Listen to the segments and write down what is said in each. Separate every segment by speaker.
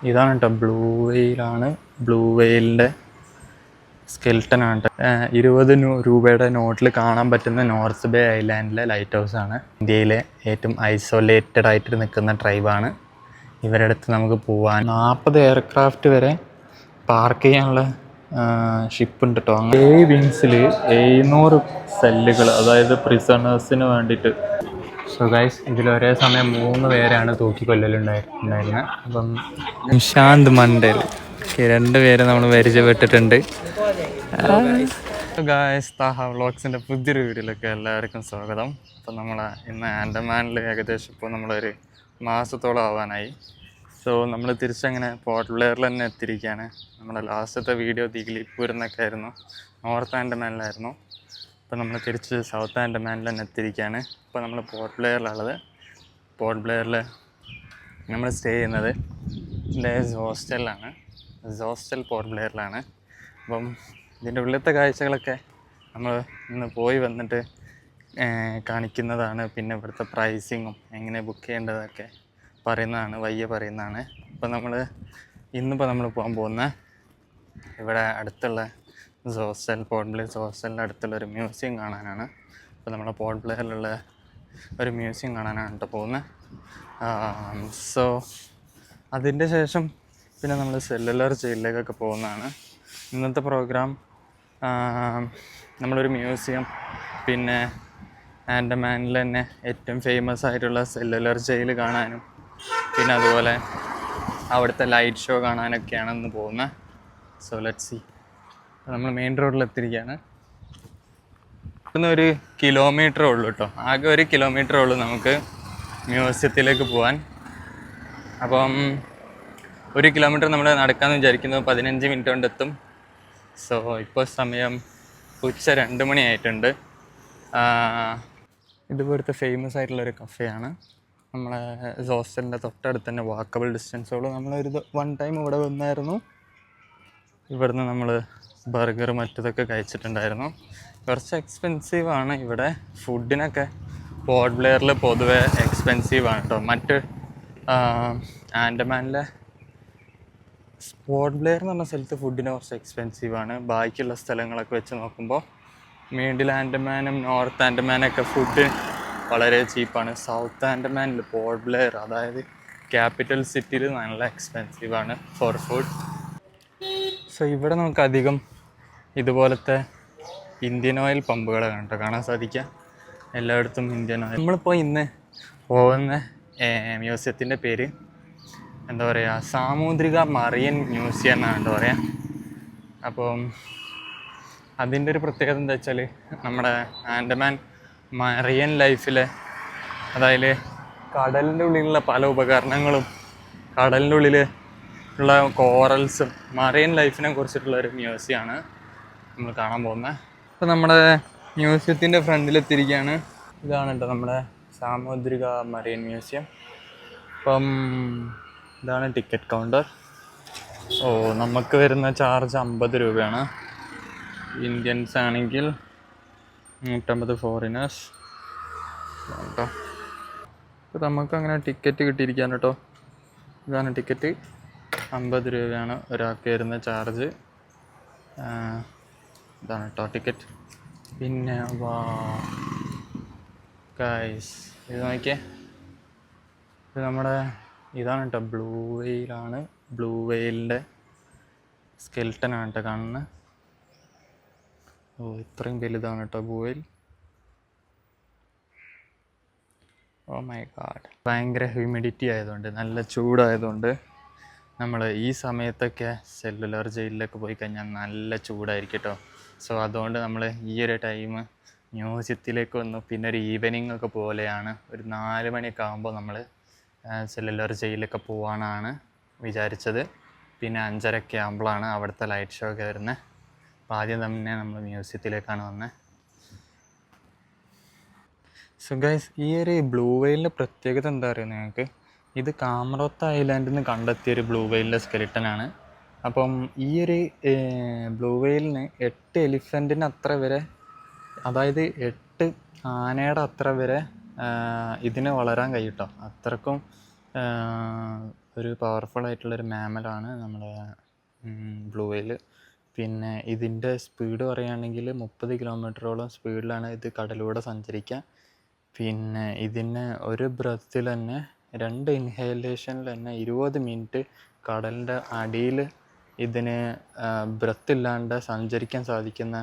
Speaker 1: ഇതാണ് കേട്ടോ ബ്ലൂ വെയിലാണ്. ബ്ലൂ വെയിലിൻ്റെ സ്കെൽട്ടനാണ് കേട്ടോ. 20 രൂപയുടെ നോട്ടിൽ കാണാൻ പറ്റുന്ന നോർത്ത് ബേ ഐലാൻഡിലെ ലൈറ്റ് ഹൗസാണ്. ഇന്ത്യയിലെ ഏറ്റവും ഐസൊലേറ്റഡ് ആയിട്ട് നിൽക്കുന്ന ട്രൈബാണ്. ഇവരുടെ അടുത്ത് നമുക്ക് പോകാൻ 40 എയർക്രാഫ്റ്റ് വരെ പാർക്ക് ചെയ്യാനുള്ള ഷിപ്പ് ഉണ്ട് കേട്ടോ. 7 വിങ്സിൽ 700 സെല്ലുകൾ, അതായത് പ്രിസണേഴ്സിന് വേണ്ടിയിട്ട്. സോ ഗൈസ്, ഇതിൽ ഒരേ സമയം 3 പേരാണ് തൂക്കിക്കൊല്ലലുണ്ടായിരുന്നത്. അപ്പം നിശാന്ത് മണ്ടൽ 2 പേരെ നമ്മൾ പരിചയപ്പെട്ടിട്ടുണ്ട്. ഗൈസ്, താഹ വ്ളോഗ്സിൻ്റെ പുതിയൊരു വീഡിയോയിലൊക്കെ എല്ലാവർക്കും സ്വാഗതം. അപ്പം നമ്മൾ ഇന്ന് ആൻഡമാനിൽ ഏകദേശം ഇപ്പോൾ നമ്മളൊരു മാസത്തോളം ആവാനായി. സോ നമ്മൾ തിരിച്ചങ്ങനെ പോർട്ട് ബ്ലെയറിൽ തന്നെ എത്തിയിരിക്കുകയാണ്. നമ്മുടെ ലാസ്റ്റത്തെ വീഡിയോ ദിഗ്ലിപൂരിൽ നിന്നൊക്കെ ആയിരുന്നു, നോർത്ത് ആൻഡമാനിലായിരുന്നു. ഇപ്പോൾ നമ്മൾ തിരിച്ച് സൗത്ത് ആൻഡമാനിൽ തന്നെ എത്തിയിരിക്കുകയാണ്. ഇപ്പോൾ നമ്മൾ പോർട്ട് ബ്ലെയറിലുള്ളത്. പോർട്ട് ബ്ലെയറിൽ നമ്മൾ സ്റ്റേ ചെയ്യുന്നത് ഹോസ്റ്റലിലാണ്. Hostel port ബ്ലെയറിലാണ്. അപ്പം ഇതിൻ്റെ ഉള്ളിലത്തെ കാഴ്ചകളൊക്കെ നമ്മൾ ഇന്ന് പോയി വന്നിട്ട് കാണിക്കുന്നതാണ്. പിന്നെ ഇവിടുത്തെ പ്രൈസിങ്ങും എങ്ങനെ ബുക്ക് ചെയ്യേണ്ടതൊക്കെ പറയുന്നതാണ്, പറയുന്നതാണ്. ഇപ്പം ഇന്നിപ്പോൾ നമ്മൾ പോകാൻ പോകുന്ന ഇവിടെ അടുത്തുള്ള ഹോസ്റ്റൽ, പോർട്ട് ബ്ലെയർ ഹോസ്റ്റലിൻ്റെ അടുത്തുള്ള ഒരു മ്യൂസിയം കാണാനാണ്. ഇപ്പോൾ നമ്മുടെ പോർട്ട് ബ്ലെയറിലുള്ള ഒരു മ്യൂസിയം കാണാനാണ് കേട്ടോ പോകുന്നത്. സോ അതിൻ്റെ ശേഷം പിന്നെ നമ്മൾ സെല്ലുലാർ ജയിലിലേക്കൊക്കെ പോകുന്നതാണ് ഇന്നത്തെ പ്രോഗ്രാം. നമ്മളൊരു മ്യൂസിയം, പിന്നെ ആൻഡമാനിൽ തന്നെ ഏറ്റവും ഫേമസ് ആയിട്ടുള്ള സെല്ലുലാർ ജയിൽ കാണാനും, പിന്നെ അതുപോലെ അവിടുത്തെ ലൈറ്റ് ഷോ കാണാനൊക്കെയാണ് ഇന്ന് പോകുന്നത്. So let's see. നമ്മൾ മെയിൻ റോഡിലെത്തിയിരിക്കുകയാണ്. ഇവിടുന്ന് 1 കിലോമീറ്ററേ ഉള്ളൂ കേട്ടോ. ആകെ 1 കിലോമീറ്ററേ ഉള്ളൂ നമുക്ക് മ്യൂസിയത്തിലേക്ക് പോകാൻ. അപ്പം 1 കിലോമീറ്റർ നമ്മൾ നടക്കാമെന്ന് വിചാരിക്കുന്നത് 15 മിനിറ്റ് കൊണ്ട് എത്തും. സോ ഇപ്പോൾ സമയം ഉച്ച 2 മണിയായിട്ടുണ്ട്. ഇതുപോലത്തെ ഫേമസ് ആയിട്ടുള്ളൊരു കഫേയാണ്. നമ്മളെ ഹോസ്റ്റലിൻ്റെ തൊട്ടടുത്ത് തന്നെ വാക്കബിൾ ഡിസ്റ്റൻസോളൂ. നമ്മളൊരു 1 ടൈം ഇവിടെ വന്നായിരുന്നു. ഇവിടുന്ന് നമ്മൾ ബർഗർ മറ്റതൊക്കെ കഴിച്ചിട്ടുണ്ടായിരുന്നു. കുറച്ച് എക്സ്പെൻസീവാണ് ഇവിടെ ഫുഡിനൊക്കെ. പോർട്ട് ബ്ലെയറിൽ പൊതുവെ എക്സ്പെൻസീവാണ് കേട്ടോ. മറ്റ് ആൻഡമാനിലെ പോർട്ട് ബ്ലെയർ എന്ന് പറഞ്ഞ സ്ഥലത്ത് ഫുഡിന് കുറച്ച് എക്സ്പെൻസീവാണ്. ബാക്കിയുള്ള സ്ഥലങ്ങളൊക്കെ വെച്ച് നോക്കുമ്പോൾ മിഡിൽ ആൻഡമാനും നോർത്ത് ആൻഡമാനൊക്കെ ഫുഡ് വളരെ ചീപ്പാണ്. സൗത്ത് ആൻഡമാനിൽ പോർട്ട് ബ്ലെയർ, അതായത് ക്യാപിറ്റൽ സിറ്റിയിൽ നല്ല എക്സ്പെൻസീവാണ് ഫോർ ഫുഡ്. സോ ഇവിടെ നമുക്ക് അധികം ഇതുപോലത്തെ ഇന്ത്യൻ ഓയിൽ പമ്പുകളാണ് കാണാൻ സാധിക്കുക. എല്ലായിടത്തും ഇന്ത്യൻ ഓയിൽ. നമ്മളിപ്പോൾ ഇന്ന് പോകുന്ന മ്യൂസിയത്തിൻ്റെ പേര് എന്താ പറയുക, സാമുദ്രിക മറിയൻ മ്യൂസിയം എന്നാണ് എന്താ പറയുക. അപ്പം അതിൻ്റെ ഒരു പ്രത്യേകത എന്താ വെച്ചാൽ, നമ്മുടെ ആൻഡമാൻ മറിയൻ ലൈഫിലെ, അതായത് കടലിൻ്റെ ഉള്ളിലുള്ള പല ഉപകരണങ്ങളും, കടലിൻ്റെ ഉള്ളിൽ ഉള്ള കോറൽസും, മറിയൻ ലൈഫിനെ കുറിച്ചിട്ടുള്ളൊരു മ്യൂസിയമാണ് നമ്മൾ കാണാൻ പോകുന്നത്. അപ്പോൾ നമ്മുടെ മ്യൂസിയത്തിൻ്റെ ഫ്രണ്ടിലെത്തിയിരിക്കുകയാണ്. ഇതാണ് കേട്ടോ നമ്മുടെ സാമുദ്രിക മറിയൻ മ്യൂസിയം. അപ്പം ഇതാണ് ടിക്കറ്റ് കൗണ്ടർ. നമുക്ക് വരുന്ന ചാർജ് 50 രൂപയാണ്. ഇന്ത്യൻസ് ആണെങ്കിൽ 150 ഫോറിനേഴ്സ് കേട്ടോ. അപ്പോൾ നമുക്കങ്ങനെ ടിക്കറ്റ് കിട്ടിയിരിക്കുകയാണ് കേട്ടോ. ഇതാണ് ടിക്കറ്റ്. 50 രൂപയാണ് ഒരാൾക്ക് വരുന്ന ചാർജ്. ഇതാണ് കേട്ടോ ടിക്കറ്റ്. പിന്നെ ഗൈസ്, ഇത് നോക്കിയേ, ഇത് നമ്മുടെ ഇതാണ് കേട്ടോ ബ്ലൂ വെയിലാണ്. ബ്ലൂ വെയിലിൻ്റെ സ്കെൽട്ടനാണ് കേട്ടോ കാണുന്നത്. ഇത്രയും വലുതാണ് കേട്ടോ ബ്ലൂ വെയിൽ. My God. ഭയങ്കര ഹ്യൂമിഡിറ്റി ആയതുകൊണ്ട്, നല്ല ചൂടായതുകൊണ്ട് നമ്മൾ ഈ സമയത്തൊക്കെ സെല്ലുലാർ ജയിലിലൊക്കെ പോയി കഴിഞ്ഞാൽ നല്ല ചൂടായിരിക്കും കേട്ടോ. സോ അതുകൊണ്ട് നമ്മൾ ഈ ഒരു ടൈം മ്യൂസിയത്തിലേക്ക് വന്നു. പിന്നെ ഒരു ഈവനിങ് ഒക്കെ പോലെയാണ്, ഒരു 4 മണിയൊക്കെ ആകുമ്പോൾ നമ്മൾ സെല്ലുലാർ ജയിലൊക്കെ പോകാനാണ് വിചാരിച്ചത്. പിന്നെ 5:30 ആകുമ്പോഴാണ് അവിടുത്തെ ലൈറ്റ് ഷോ ഒക്കെ വരുന്നത്. അപ്പോൾ ആദ്യം തന്നെ നമ്മൾ മ്യൂസിയത്തിലേക്കാണ് വന്നത്. സോ ഗൈസ്, ഈ ഒരു ബ്ലൂ വെയിലിൻ്റെ പ്രത്യേകത എന്താ പറയുക നിങ്ങൾക്ക്, ഇത് കാമറോത്ത ഐലാൻഡിൽ നിന്ന് കണ്ടെത്തിയൊരു ബ്ലൂ വെയിലിൻ്റെ സ്കെലിട്ടനാണ്. അപ്പം ഈ ഒരു ബ്ലൂ വെയിലിന് 8 എലിഫൻറ്റിന് അത്ര വരെ, അതായത് 8 ആനയുടെ അത്ര വരെ ഇതിന് വളരാൻ കഴിയും കേട്ടോ. അത്രക്കും ഒരു പവർഫുൾ ആയിട്ടുള്ളൊരു മാമലാണ് നമ്മുടെ ബ്ലൂ വെയിൽ. പിന്നെ ഇതിൻ്റെ സ്പീഡ് പറയുകയാണെങ്കിൽ 30 കിലോമീറ്ററോളം സ്പീഡിലാണ് ഇത് കടലിലൂടെ സഞ്ചരിക്കുക. പിന്നെ ഇതിന് ഒരു ബ്രത്തിൽ തന്നെ 2 ഇൻഹേലേഷനിൽ തന്നെ 20 മിനിറ്റ് കടലിൻ്റെ അടിയിൽ ഇതിന് ബ്രത്തില്ലാണ്ട് സഞ്ചരിക്കാൻ സാധിക്കുന്ന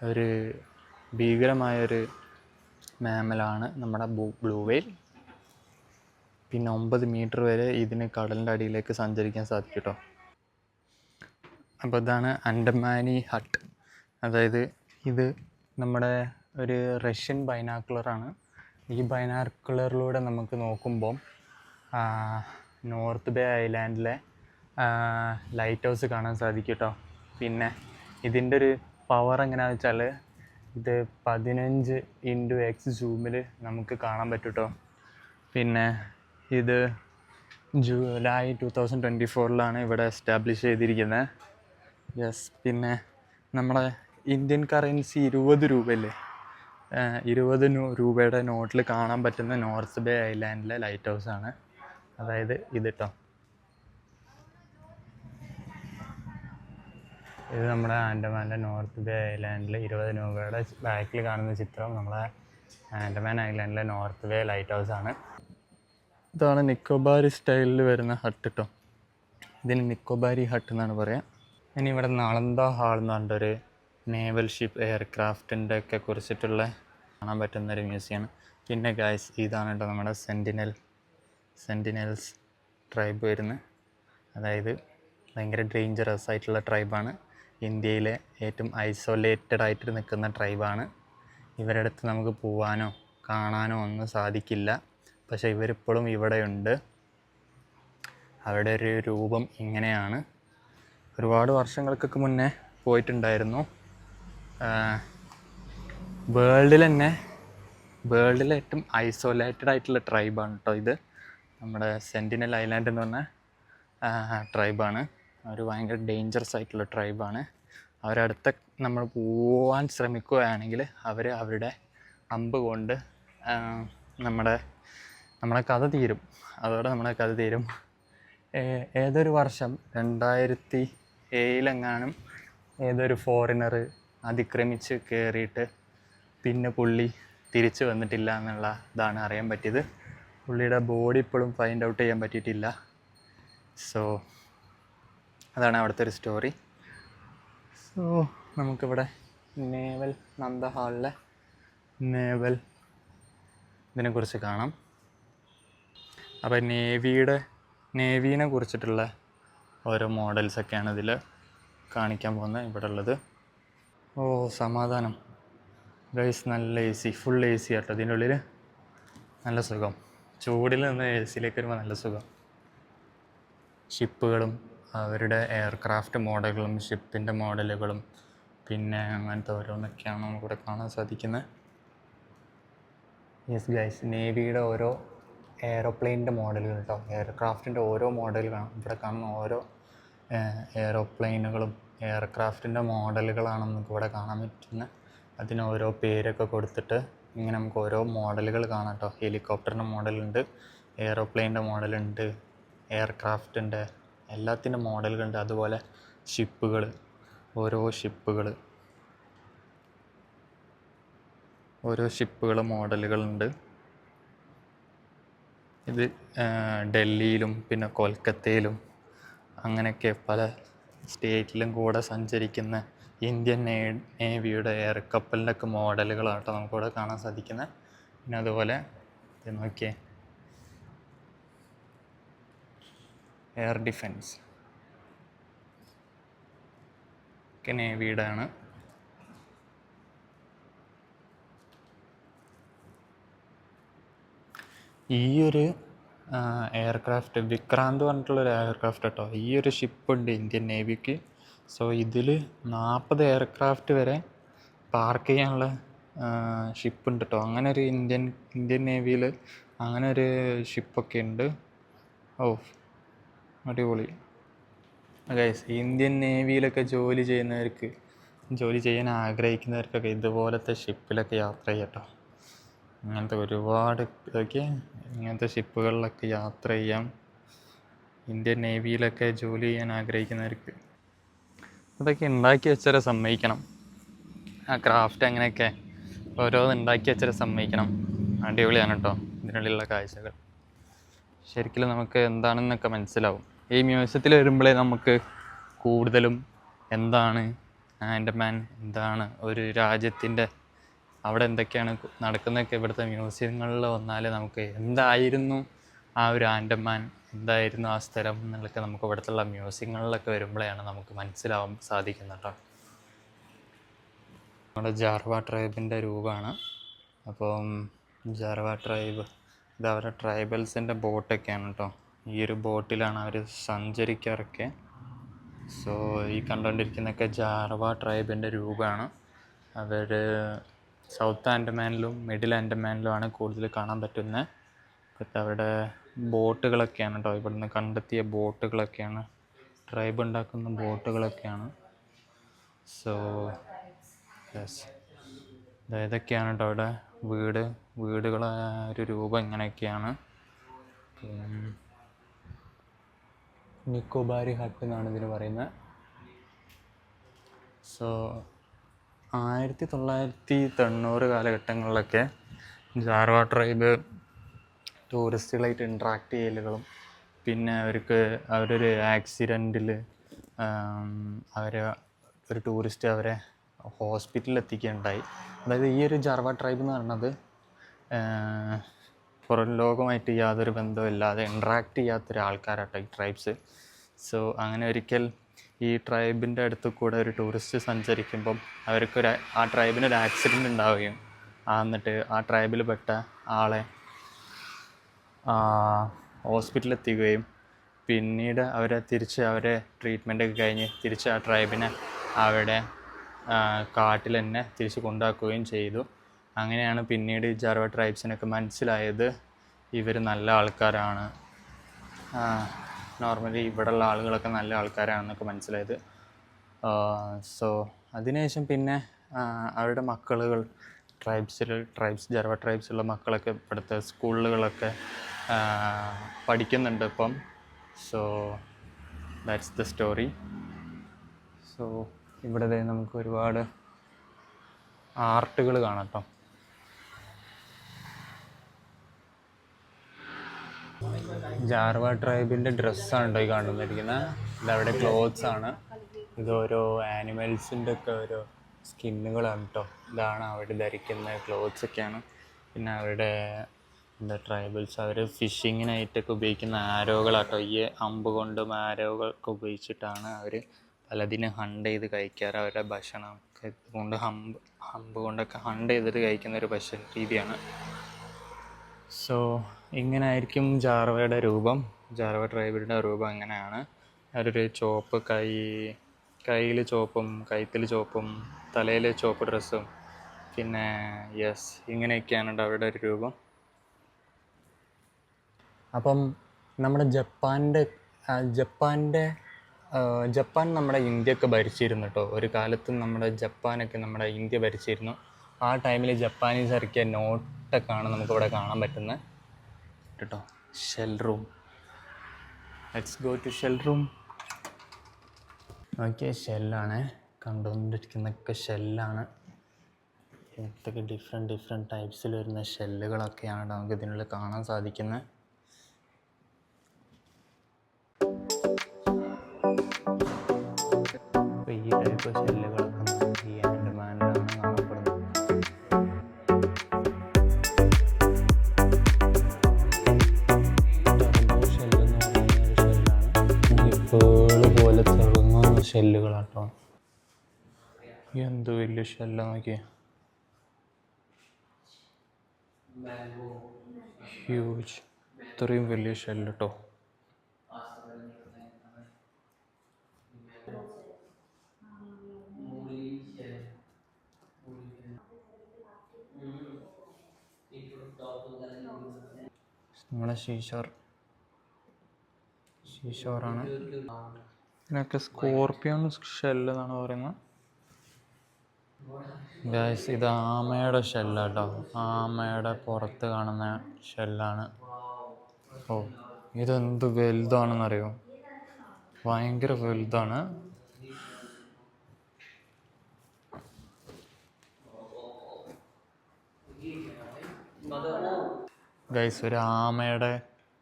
Speaker 1: ഒരു ഭീകരമായൊരു മാമലാണ് നമ്മുടെ ബ്ലൂ വെയിൽ. പിന്നെ 9 മീറ്റർ വരെ ഇതിന് കടലിൻ്റെ അടിയിലേക്ക് സഞ്ചരിക്കാൻ സാധിക്കും കേട്ടോ. അപ്പോൾ ഇതാണ് അൻഡമാനി ഹട്ട്. അതായത് ഇത് നമ്മുടെ ഒരു റഷ്യൻ ബൈനാക്കുലറാണ്. ഈ ബൈനാക്കുലറിലൂടെ നമുക്ക് നോക്കുമ്പം നോർത്ത് ബേ ഐലാൻഡിലെ ലൈറ്റ് ഹൗസ് കാണാൻ സാധിക്കും കേട്ടോ. പിന്നെ ഇതിൻ്റെ ഒരു പവർ എങ്ങനെയാണെന്ന് വെച്ചാൽ ഇത് 15x സൂമിൽ നമുക്ക് കാണാൻ പറ്റും കേട്ടോ. പിന്നെ ഇത് ജൂലൈ 2024 ഇവിടെ എസ്റ്റാബ്ലിഷ് ചെയ്തിരിക്കുന്നത്. യെസ്. പിന്നെ നമ്മുടെ ഇന്ത്യൻ കറൻസി 20 രൂപയല്ലേ, 20 രൂപയുടെ നോട്ടിൽ കാണാൻ പറ്റുന്ന നോർത്ത് ബേ ഐലാൻഡിലെ ലൈറ്റ് ഹൗസാണ്. അതായത് ഇത് കേട്ടോ. ഇത് നമ്മുടെ ആൻഡമാൻ്റെ നോർത്ത് ബേ ഐലാൻഡിൽ 20 രൂപയുടെ ബാക്കിൽ കാണുന്ന ചിത്രം നമ്മളെ ആൻഡമാൻ ഐലാൻഡിലെ നോർത്ത് ബേ ലൈറ്റ് ഹൗസാണ്. ഇതാണ് നിക്കോബാരി സ്റ്റൈലിൽ വരുന്ന ഹട്ട് കേട്ടോ. ഇതിന് നിക്കോബാരി ഹട്ട് എന്നാണ് പറയുക. ഇനി ഇവിടെ നളന്ദ ഹാൾ എന്ന് പറഞ്ഞൊരു നേവൽ ഷിപ്പ് എയർക്രാഫ്റ്റിൻ്റെ ഒക്കെ കുറിച്ചിട്ടുള്ള കാണാൻ പറ്റുന്നൊരു മ്യൂസിയമാണ്. പിന്നെ ഗൈസ് ഇതാണ് കേട്ടോ നമ്മുടെ സെൻറ്റിനൽസ് ട്രൈബ് വരുന്നത്. അതായത് ഭയങ്കര ഡേഞ്ചറസ് ആയിട്ടുള്ള ട്രൈബാണ്. ഇന്ത്യയിലെ ഏറ്റവും ഐസൊലേറ്റഡ് ആയിട്ട് നിൽക്കുന്ന ട്രൈബാണ്. ഇവരുടെ അടുത്ത് നമുക്ക് പോവാനോ കാണാനോ ഒന്നും സാധിക്കില്ല. പക്ഷേ ഇവരിപ്പോഴും ഇവിടെയുണ്ട്. അവരുടെ ഒരു രൂപം ഇങ്ങനെയാണ്. ഒരുപാട് വർഷങ്ങൾക്കൊക്കെ മുന്നേ പോയിട്ടുണ്ടായിരുന്നു. വേൾഡിലെ ഏറ്റവും ഐസൊലേറ്റഡ് ആയിട്ടുള്ള ട്രൈബാണ് കേട്ടോ ഇത്. നമ്മുടെ സെൻറ്റിനൽ ഐലാൻഡ് എന്ന് പറഞ്ഞ ട്രൈബാണ്. അവർ ഭയങ്കര ഡേഞ്ചറസ് ആയിട്ടുള്ള ട്രൈബാണ്. അവരടുത്ത് നമ്മൾ പോവാൻ ശ്രമിക്കുകയാണെങ്കിൽ അവരുടെ അമ്പ് കൊണ്ട് നമ്മുടെ കഥ തീരും. അതോടെ നമ്മുടെ കഥ തീരും. ഏതൊരു വർഷം 2007 ഏതൊരു ഫോറിനർ അതിക്രമിച്ച് കയറിയിട്ട് പിന്നെ പുള്ളി തിരിച്ചു വന്നിട്ടില്ല എന്നുള്ള ഇതാണ് അറിയാൻ പറ്റിയത്. പുള്ളിയുടെ ബോഡി ഇപ്പോഴും ഫൈൻഡ് ഔട്ട് ചെയ്യാൻ പറ്റിയിട്ടില്ല. സോ അതാണ് അവിടുത്തെ ഒരു സ്റ്റോറി. സോ നമുക്കിവിടെ നേവൽ നന്ദ ഹാളിലെ നേവൽ ഇതിനെക്കുറിച്ച് കാണാം. അപ്പോൾ നേവീനെ കുറിച്ചിട്ടുള്ള ഓരോ മോഡൽസൊക്കെയാണ് ഇതിൽ കാണിക്കാൻ പോകുന്നത് ഇവിടെ ഉള്ളത്. ഓ സമാധാനം ഗൈസ്. നല്ല AC, ഫുൾ AC ആട്ടോ ഇതിൻ്റെ ഉള്ളിൽ. നല്ല സുഖം. ചൂടിൽ നിന്ന് AC-ലേക്ക് വരുമ്പോൾ നല്ല സുഖം. ഷിപ്പുകളും അവരുടെ എയർക്രാഫ്റ്റ് മോഡലുകളും ഷിപ്പിൻ്റെ മോഡലുകളും പിന്നെ അങ്ങനത്തെ ഓരോന്നൊക്കെയാണ് നമുക്കിവിടെ കാണാൻ സാധിക്കുന്നത്. യെസ് ഗൈസ്, നേവിയുടെ ഓരോ എയറോപ്ലെയിനിൻ്റെ മോഡലുകൾ കേട്ടോ. എയർക്രാഫ്റ്റിൻ്റെ ഓരോ മോഡൽ കാണാം. ഇവിടെ കാണുന്ന ഓരോ എയറോപ്ലെയിനുകളും എയർക്രാഫ്റ്റിൻ്റെ മോഡലുകളാണ് നമുക്കിവിടെ കാണാൻ പറ്റുന്നത്. അതിന് ഓരോ പേരൊക്കെ കൊടുത്തിട്ട് ഇങ്ങനെ നമുക്ക് ഓരോ മോഡലുകൾ കാണാം കേട്ടോ. ഹെലികോപ്റ്ററിൻ്റെ മോഡലുണ്ട്, എയറോപ്ലെയിനിൻ്റെ മോഡലുണ്ട്, എയർക്രാഫ്റ്റിൻ്റെ എല്ലാത്തിൻ്റെ മോഡലുകളുണ്ട്. അതുപോലെ ഓരോ ഷിപ്പുകൾ മോഡലുകളുണ്ട്. ഇത് ഡൽഹിയിലും പിന്നെ കൊൽക്കത്തയിലും അങ്ങനെയൊക്കെ പല സ്റ്റേറ്റിലും കൂടെ സഞ്ചരിക്കുന്ന ഇന്ത്യൻ നേവിയുടെ കപ്പലിൻ്റെ ഒക്കെ മോഡലുകളാട്ടോ നമുക്കിവിടെ കാണാൻ സാധിക്കുന്നത്. പിന്നെ അതുപോലെ ഇത് നോക്കിയേ, എയർ ഡിഫെൻസ് ഒക്കെ നേവിയുടെ ആണ്. ഈ ഒരു എയർക്രാഫ്റ്റ് വിക്രാന്ത് പറഞ്ഞിട്ടുള്ളൊരു എയർക്രാഫ്റ്റ് കേട്ടോ. ഈ ഒരു ഷിപ്പുണ്ട് ഇന്ത്യൻ നേവിക്ക്. സോ ഇതിൽ 40 എയർക്രാഫ്റ്റ് വരെ പാർക്ക് ചെയ്യാനുള്ള ഷിപ്പുണ്ട് കേട്ടോ. അങ്ങനെ ഒരു ഇന്ത്യൻ നേവിയിൽ അങ്ങനെ ഒരു ഷിപ്പൊക്കെ ഉണ്ട്. ഓ അടിപൊളി ഗൈസ്. ഇന്ത്യൻ നേവിയിലൊക്കെ ജോലി ചെയ്യാൻ ആഗ്രഹിക്കുന്നവർക്കൊക്കെ ഇതുപോലത്തെ ഷിപ്പിലൊക്കെ യാത്ര ചെയ്യട്ടോ. ഇങ്ങനത്തെ ഒരുപാട് ഇങ്ങനത്തെ ഷിപ്പുകളിലൊക്കെ യാത്ര ചെയ്യാം. ഇന്ത്യൻ നേവിയിലൊക്കെ ജോലി ചെയ്യാൻ ആഗ്രഹിക്കുന്നവർക്ക് അതൊക്കെ ഉണ്ടാക്കി വെച്ചാൽ സമ്മതിക്കണം. ആ ക്രാഫ്റ്റ് അങ്ങനെയൊക്കെ ഓരോന്ന് ഉണ്ടാക്കി വെച്ചാൽ സമ്മതിക്കണം. അടിപൊളിയാണ് കേട്ടോ ഇതിനുള്ളിലുള്ള കാഴ്ചകൾ. ശരിക്കും നമുക്ക് എന്താണെന്നൊക്കെ മനസ്സിലാവും. ഈ മ്യൂസിയത്തിൽ വരുമ്പോഴേ നമുക്ക് കൂടുതലും എന്താണ് ആൻഡമാൻ, എന്താണ് ഒരു രാജ്യത്തിൻ്റെ അവിടെ എന്തൊക്കെയാണ് നടക്കുന്നതൊക്കെ ഇവിടുത്തെ മ്യൂസിയങ്ങളിൽ വന്നാൽ നമുക്ക് എന്തായിരുന്നു ആ ഒരു ആൻഡമാൻ, എന്തായിരുന്നു ആ സ്ഥലം എന്നുള്ളതൊക്കെ നമുക്ക് ഇവിടുത്തെ മ്യൂസിയങ്ങളിലൊക്കെ വരുമ്പോഴാണ് നമുക്ക് മനസ്സിലാവാൻ സാധിക്കുന്നത് കേട്ടോ. നമ്മുടെ ജാർവ ട്രൈബിൻ്റെ രൂപമാണ്. അപ്പം ജാർവ ട്രൈബ് ഇത് അവരുടെ ട്രൈബൽസിൻ്റെ ബോട്ടൊക്കെയാണ് കേട്ടോ. ഈ ഒരു ബോട്ടിലാണ് അവർ സഞ്ചരിക്കാറൊക്കെ. സോ ഈ കണ്ടുകൊണ്ടിരിക്കുന്നതൊക്കെ ജാർവ ട്രൈബിൻ്റെ രൂപമാണ്. അവർ സൗത്ത് ആൻഡമാനിലും മിഡിൽ ആൻഡമാനിലുമാണ് കൂടുതൽ കാണാൻ പറ്റുന്നത്. ഇപ്പോഴത്തെ അവരുടെ ബോട്ടുകളൊക്കെയാണ് കേട്ടോ. ഇവിടുന്ന് കണ്ടെത്തിയ ബോട്ടുകളൊക്കെയാണ്, ട്രൈബ് ഉണ്ടാക്കുന്ന ബോട്ടുകളൊക്കെയാണ്. സോ യെസ്, ഇതൊക്കെയാണ് കേട്ടോ അവിടെ വീടുകളെ ഒരു രൂപം ഇങ്ങനെയൊക്കെയാണ്. നിക്കോബാരി ഹട്ട് എന്നാണ് ഇതിന് പറയുന്നത്. സോ 1990 കാലഘട്ടങ്ങളിലൊക്കെ ജാർവ ട്രൈബ് ടൂറിസ്റ്റുകളായിട്ട് ഇൻട്രാക്ട് ചെയ്യലുകളും പിന്നെ അവരൊരു ആക്സിഡൻറ്റിൽ ഒരു ടൂറിസ്റ്റ് അവരെ ഹോസ്പിറ്റലിൽ എത്തിക്കുകയുണ്ടായി. അതായത് ഈ ഒരു ജാർവ ട്രൈബ് എന്ന് പറയുന്നത് പുറം ലോകമായിട്ട് യാതൊരു ബന്ധമില്ലാതെ ഇൻട്രാക്ട് ചെയ്യാത്തൊരാൾക്കാരാട്ടോ ഈ ട്രൈബ്സ്. സോ അങ്ങനെ ഒരിക്കൽ ഈ ട്രൈബിൻ്റെ അടുത്ത് കൂടെ ഒരു ടൂറിസ്റ്റ് സഞ്ചരിക്കുമ്പം ആ ട്രൈബിനൊരു ആക്സിഡൻ്റ് ഉണ്ടാവുകയും എന്നിട്ട് ആ ട്രൈബിൽ പെട്ട ആളെ ഹോസ്പിറ്റലിൽ എത്തിക്കുകയും പിന്നീട് അവരെ ട്രീറ്റ്മെൻറ്റൊക്കെ കഴിഞ്ഞ് തിരിച്ച് ആ ട്രൈബിനെ അവിടെ കാട്ടിൽ തന്നെ തിരിച്ച് കൊണ്ടാക്കുകയും ചെയ്തു. അങ്ങനെയാണ് പിന്നീട് ജാർവ ട്രൈബ്സിനൊക്കെ മനസ്സിലായത് ഇവർ നല്ല ആൾക്കാരാണ്, നോർമലി ഇവിടെയുള്ള ആളുകളൊക്കെ നല്ല ആൾക്കാരാണെന്നൊക്കെ മനസ്സിലായത്. സോ അതിനുശേഷം പിന്നെ അവരുടെ മക്കളുകൾ ജാർവ ട്രൈബ്സുള്ള മക്കളൊക്കെ ഇവിടുത്തെ സ്കൂളുകളൊക്കെ പഠിക്കുന്നുണ്ട് ഇപ്പം. So that's the story. So ഇവിടെ നമുക്ക് ഒരുപാട് ആർട്ടുകൾ കാണാം കേട്ടോ. ജാർവ ട്രൈബിൻ്റെ ഡ്രസ്സാണ് കേട്ടോ ഈ കണ്ടുവന്നിരിക്കുന്നത്. ഇതവിടെ ക്ലോത്ത്സ് ആണ്. ഇത് ഓരോ ആനിമൽസിൻ്റെ ഒക്കെ ഓരോ സ്കിന്നുകളാണ് കേട്ടോ. ഇതാണ് അവർ ധരിക്കുന്ന ക്ലോത്ത്സൊക്കെയാണ്. പിന്നെ അവരുടെ ട്രൈബൽസ് അവർ ഫിഷിങ്ങിനായിട്ടൊക്കെ ഉപയോഗിക്കുന്ന ആരോകളാട്ടോ. ഈ അമ്പ് കൊണ്ടും ആരോകളൊക്കെ ഉപയോഗിച്ചിട്ടാണ് അവർ പലതിനും ഹണ്ട് ചെയ്ത് കഴിക്കാറ്. അവരുടെ ഭക്ഷണം കൊണ്ട് ഹമ്പ് കൊണ്ടൊക്കെ ഹണ്ട് ചെയ്തിട്ട് കഴിക്കുന്ന ഒരു ഭക്ഷണ രീതിയാണ്. സോ ഇങ്ങനെ ആയിരിക്കും ജാർവയുടെ രൂപം. ജാർവ ട്രൈബിൻ്റെ രൂപം അങ്ങനെയാണ്. അവരൊരു ചുവപ്പ് കയ്യിൽ ചുവപ്പും കഴുത്തിൽ ചുവപ്പും തലയിൽ ചുവപ്പ് ഡ്രസ്സും പിന്നെ യെസ് ഇങ്ങനെയൊക്കെയാണ് അവരുടെ ഒരു രൂപം. അപ്പം നമ്മുടെ ജപ്പാൻ നമ്മുടെ ഇന്ത്യയൊക്കെ ഭരിച്ചിരുന്നു കേട്ടോ. ഒരു കാലത്ത് നമ്മുടെ ജപ്പാനൊക്കെ നമ്മുടെ ഇന്ത്യ ഭരിച്ചിരുന്നു. ആ ടൈമിൽ ജപ്പാനീസ് ഇറക്കിയ നോട്ടൊക്കെയാണ് നമുക്കിവിടെ കാണാൻ പറ്റുന്നത് കേട്ടോ. Shell room, let's go to shell room. Okay, ഷെല്ലാണ് കണ്ടുകൊണ്ടിരിക്കുന്നതൊക്കെ ഷെല്ലാണ്. ഇതൊക്കെ ഡിഫറെൻറ്റ് ടൈപ്സിൽ വരുന്ന ഷെല്ലുകളൊക്കെയാണ് നമുക്ക് ഇതിനുള്ളിൽ കാണാൻ സാധിക്കുന്നത്. ഈ ടൈപ്പ് ഷെല്ലുകളൊക്കെ നമുക്ക് ഈ ആൻഡമാനിലാണ് കാണപ്പെടുന്നത്. ടർബോ ഷെല്ലെന്ന് പറയുന്ന ഒരു ഷെല്ലാണ്. ഈ പേള് പോലെ തിളങ്ങുന്ന ഷെല്ലുകളാട്ടോ. എന്ത് വലിയ ഷെല്ലാണ് നോക്കിയേ, ഹ്യൂജ്. ഇത്രയും വലിയ ഷെല്ല് കേട്ടോ. നമ്മളെ ഷീഷോറാണ്. ഇതിനൊക്കെ സ്കോർപ്പിയോൺ ഷെല്ല് എന്നാണ് പറയുന്നത്. ഗൈസ്, ഇത് ആമയുടെ ഷെല്ലാട്ടോ. ആമയുടെ പുറത്ത് കാണുന്ന ഷെല്ലാണ്. ഓ ഇതെന്ത് വലുതാണെന്നറിയോ, ഭയങ്കര വലുതാണ്. ഗൈസ്, ഒരു ആമയുടെ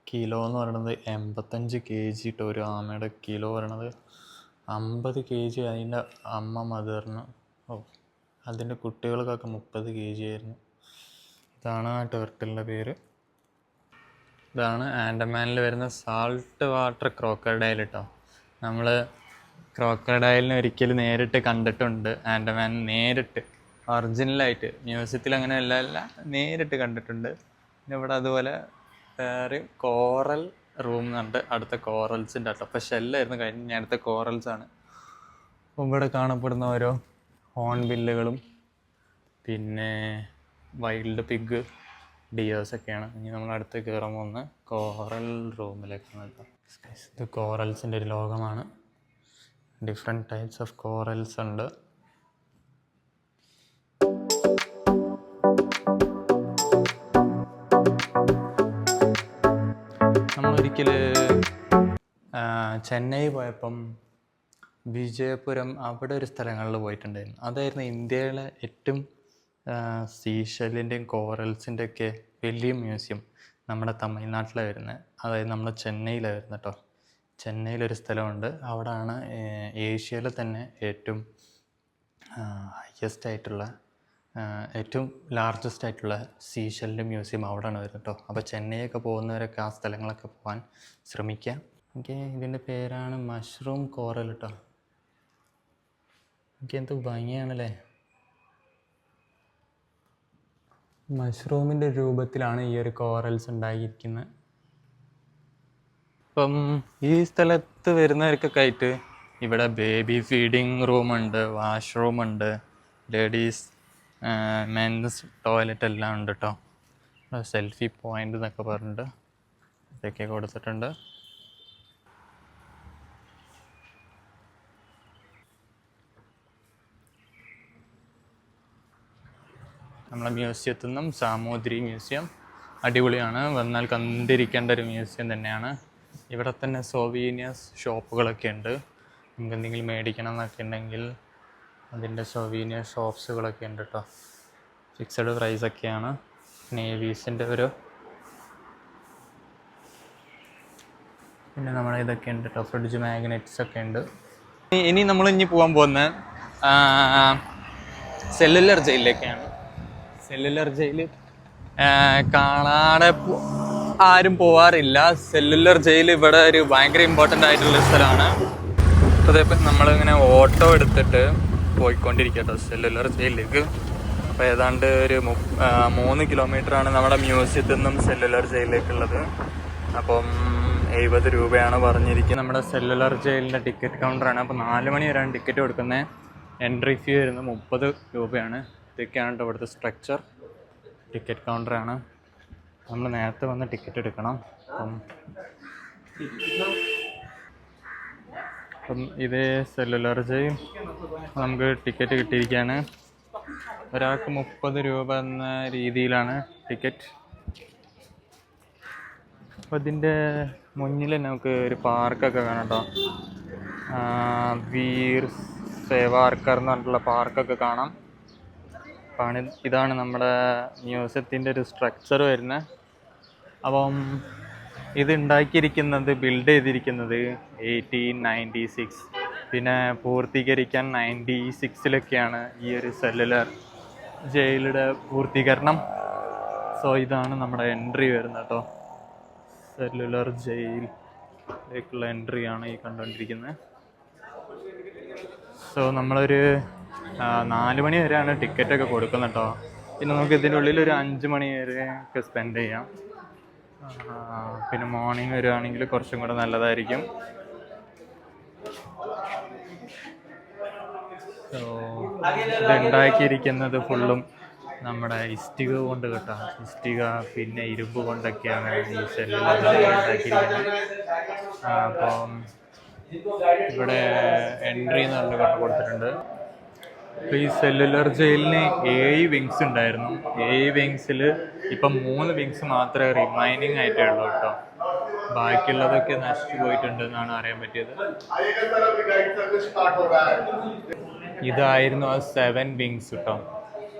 Speaker 1: കിലോ എന്ന് പറയുന്നത് 85 kg ഇട്ടോ. ഒരു ആമയുടെ കിലോ പറയണത് 50 kg. അതിൻ്റെ അമ്മ മദറിന്, അതിൻ്റെ കുട്ടികൾക്കൊക്കെ 30 kg ആയിരുന്നു. ഇതാണ് ആ ടേർട്ടിലിൻ്റെ പേര്. ഇതാണ് ആൻഡമാനിൽ വരുന്ന സാൾട്ട് വാട്ടർ ക്രോക്കഡൈൽ കേട്ടോ. നമ്മൾ ക്രോക്കഡൈലിനെ ഒരിക്കലും നേരിട്ട് കണ്ടിട്ടുണ്ട് ആൻഡമാൻ, നേരിട്ട് ഒറിജിനലായിട്ട്. മ്യൂസിയത്തിൽ അങ്ങനെ അല്ല നേരിട്ട് കണ്ടിട്ടുണ്ട്. പിന്നെ ഇവിടെ അതുപോലെ വേറെ കോറൽ റൂം എന്നുണ്ട്, അടുത്ത കോറൽസിൻ്റെ കേട്ടോ. അപ്പോൾ ഷെല്ലായിരുന്നു കഴിഞ്ഞ, അടുത്ത കോറൽസാണ്. അപ്പോൾ ഇവിടെ കാണപ്പെടുന്ന ഓരോ ഹോൺബില്ലുകളും പിന്നെ വൈൽഡ് പിഗ്, ഡിയേഴ്സൊക്കെയാണ്. ഇനി നമ്മൾ അടുത്ത് കയറാൻ പോകുന്ന കോറൽ റൂമിലേക്കാണ് കേട്ടോ. ഇത് കോറൽസിൻ്റെ ഒരു ലോകമാണ്. ഡിഫറെൻറ്റ് ടൈപ്സ് ഓഫ് കോറൽസ് ഉണ്ട്. നമ്മളൊരിക്കൽ ചെന്നൈ പോയപ്പം വിജയപുരം അവിടെ ഒരു സ്ഥലങ്ങളിൽ പോയിട്ടുണ്ടായിരുന്നു. അതായിരുന്നു ഇന്ത്യയിലെ ഏറ്റവും സീഷെല്ലിൻ്റെയും കോറൽസിൻ്റെ ഒക്കെ വലിയ മ്യൂസിയം നമ്മുടെ തമിഴ്നാട്ടിലാണ് വരുന്നത്. അതായത് നമ്മുടെ ചെന്നൈയിലാണ് വരുന്നത് കേട്ടോ. ചെന്നൈയിലൊരു സ്ഥലമുണ്ട്, അവിടെയാണ് ഏഷ്യയിലെ തന്നെ ഏറ്റവും ഹയസ്റ്റ് ആയിട്ടുള്ള, ഏറ്റവും ലാർജസ്റ്റ് ആയിട്ടുള്ള സീഷെല്ലിൻ്റെ മ്യൂസിയം അവിടെയാണ് വരുന്നത് കേട്ടോ. അപ്പോൾ ചെന്നൈയൊക്കെ പോകുന്നവരൊക്കെ ആ സ്ഥലങ്ങളൊക്കെ പോകാൻ ശ്രമിക്കുക. ഓക്കെ, ഇതിൻ്റെ പേരാണ് മഷ്റൂം കോറൽ കേട്ടോ. എനിക്ക് എന്ത് ഭംഗിയാണല്ലേ. മഷ്റൂമിൻ്റെ രൂപത്തിലാണ് ഈ ഒരു കോറൽസ് ഉണ്ടായിരിക്കുന്നത്. ഇപ്പം ഈ സ്ഥലത്ത് വരുന്നവർക്കൊക്കെ ആയിട്ട് ഇവിടെ ബേബി ഫീഡിങ് റൂമുണ്ട്, വാഷ്റൂമുണ്ട്, ലേഡീസ് മെൻസ് ടോയ്ലറ്റ് എല്ലാം ഉണ്ട് കേട്ടോ. സെൽഫി പോയിൻ്റ് എന്നൊക്കെ പറഞ്ഞിട്ട് ഇതൊക്കെ കൊടുത്തിട്ടുണ്ട്. നമ്മളെ മ്യൂസിയത്തിൽ നിന്നും സാമൂതിരി മ്യൂസിയം അടിപൊളിയാണ്, വന്നാൽ കണ്ടിരിക്കേണ്ട ഒരു മ്യൂസിയം തന്നെയാണ്. ഇവിടെ തന്നെ സോവീനിയേഴ്സ് ഷോപ്പുകളൊക്കെ ഉണ്ട്. നമുക്ക് എന്തെങ്കിലും മേടിക്കണം എന്നൊക്കെ ഉണ്ടെങ്കിൽ അതിൻ്റെ സോവീനിയർ ഷോപ്സുകളൊക്കെ ഉണ്ട് കേട്ടോ. ഫിക്സഡ് പ്രൈസൊക്കെയാണ്. നേവീസിൻ്റെ ഒരു, പിന്നെ നമ്മുടെ ഇതൊക്കെ ഉണ്ട് കേട്ടോ, ഫ്രിഡ്ജ് മാഗ്നറ്റ്സ് ഒക്കെ ഉണ്ട്. ഇനി നമ്മൾ പോകാൻ പോകുന്ന സെല്ലുലർ ജയിലിലേക്കാണ്. സെല്ലുലർ ജയിൽ കാണാതെ ആരും പോവാറില്ല. സെല്ലുലർ ജയിൽ ഇവിടെ ഒരു ഭയങ്കര ഇമ്പോർട്ടൻ്റ് ആയിട്ടുള്ള സ്ഥലമാണ്. അതേപോലെ നമ്മളിങ്ങനെ ഓട്ടോ എടുത്തിട്ട് പോയിക്കൊണ്ടിരിക്കട്ടോ സെല്ലുലർ ജയിലിലേക്ക്. അപ്പോൾ ഏതാണ്ട് ഒരു 3 കിലോമീറ്ററാണ് നമ്മുടെ മ്യൂസിയത്തിൽ നിന്നും സെല്ലുലർ ജയിലിലേക്കുള്ളത്. അപ്പം 70 രൂപയാണ് പറഞ്ഞിരിക്കുന്നത്. നമ്മുടെ സെല്ലുലർ ജയിലിൻ്റെ ടിക്കറ്റ് കൗണ്ടറാണ്. അപ്പോൾ 4 മണി വരെയാണ് ടിക്കറ്റ് കൊടുക്കുന്നത്. എൻട്രി ഫീ വരുന്നത് 30 രൂപയാണ്. ഇതൊക്കെയാണ് കേട്ടോ ഇവിടുത്തെ സ്ട്രക്ചർ. ടിക്കറ്റ് കൗണ്ടറാണ്. നമ്മൾ നേരത്തെ വന്ന് ടിക്കറ്റ് എടുക്കണം. അപ്പം ഇതേ സെല്ലുലർ ജയിൽ നമുക്ക് ടിക്കറ്റ് കിട്ടിയിരിക്കുകയാണ്. ഒരാൾക്ക് 30 രൂപ എന്ന രീതിയിലാണ് ടിക്കറ്റ്. അപ്പോൾ ഇതിൻ്റെ മുന്നിൽ നമുക്ക് ഒരു പാർക്കൊക്കെ കാണാം കേട്ടോ. വീർ സേവാർക്കർ എന്ന് പറഞ്ഞിട്ടുള്ള പാർക്കൊക്കെ കാണാം. ഇതാണ് നമ്മുടെ മ്യൂസിയത്തിൻ്റെ ഒരു സ്ട്രക്ചർ വരുന്നത്. അപ്പം ഇത് ഉണ്ടാക്കിയിരിക്കുന്നത്, ബിൽഡ് ചെയ്തിരിക്കുന്നത് 1896, പിന്നെ പൂർത്തീകരിക്കാൻ 96-ലൊക്കെയാണ് ഈ ഒരു സെല്ലുലർ ജയിലിൻ്റെ പൂർത്തീകരണം. സോ ഇതാണ് നമ്മുടെ എൻട്രി വരുന്നത് കേട്ടോ. സെല്ലുലർ ജയിലിലേക്കുള്ള എൻട്രിയാണ് ഈ കണ്ടുകൊണ്ടിരിക്കുന്നത്. സോ നമ്മളൊരു 4 മണി വരെയാണ് ടിക്കറ്റൊക്കെ കൊടുക്കുന്നത് കേട്ടോ. പിന്നെ നമുക്ക് ഇതിൻ്റെ ഉള്ളിൽ ഒരു 5 മണി വരെ ഒക്കെ സ്പെൻഡ് ചെയ്യാം. പിന്നെ മോർണിംഗ് വരുവാണെങ്കിൽ കുറച്ചും കൂടെ നല്ലതായിരിക്കും. സോ ഇതുണ്ടാക്കിയിരിക്കുന്നത് ഫുള്ളും നമ്മുടെ ഇഷ്ടിക കൊണ്ട് കേട്ടോ. ഇഷ്ടിക പിന്നെ ഇരുമ്പ് കൊണ്ടൊക്കെയാണ് ഈ സെല്ലുലർ ഉണ്ടാക്കിയിരിക്കുന്നത്. അപ്പം ഇവിടെ എൻട്രി എന്ന് പറഞ്ഞ് കൊടുത്തിട്ടുണ്ട്. അപ്പോൾ ഈ സെല്ലുലർ ജയിലിന് 7 വിങ്സ് ഉണ്ടായിരുന്നു. 7 വിങ്സിൽ ഇപ്പം 3 വിങ്സ് മാത്രമേ റിമൈനിങ് ആയിട്ടേ ഉള്ളൂ കേട്ടോ. ബാക്കിയുള്ളതൊക്കെ നശിച്ചു പോയിട്ടുണ്ട് എന്നാണ് അറിയാൻ പറ്റിയത്. ഇതായിരുന്നു ആ 7 വിങ്സ് കേട്ടോ.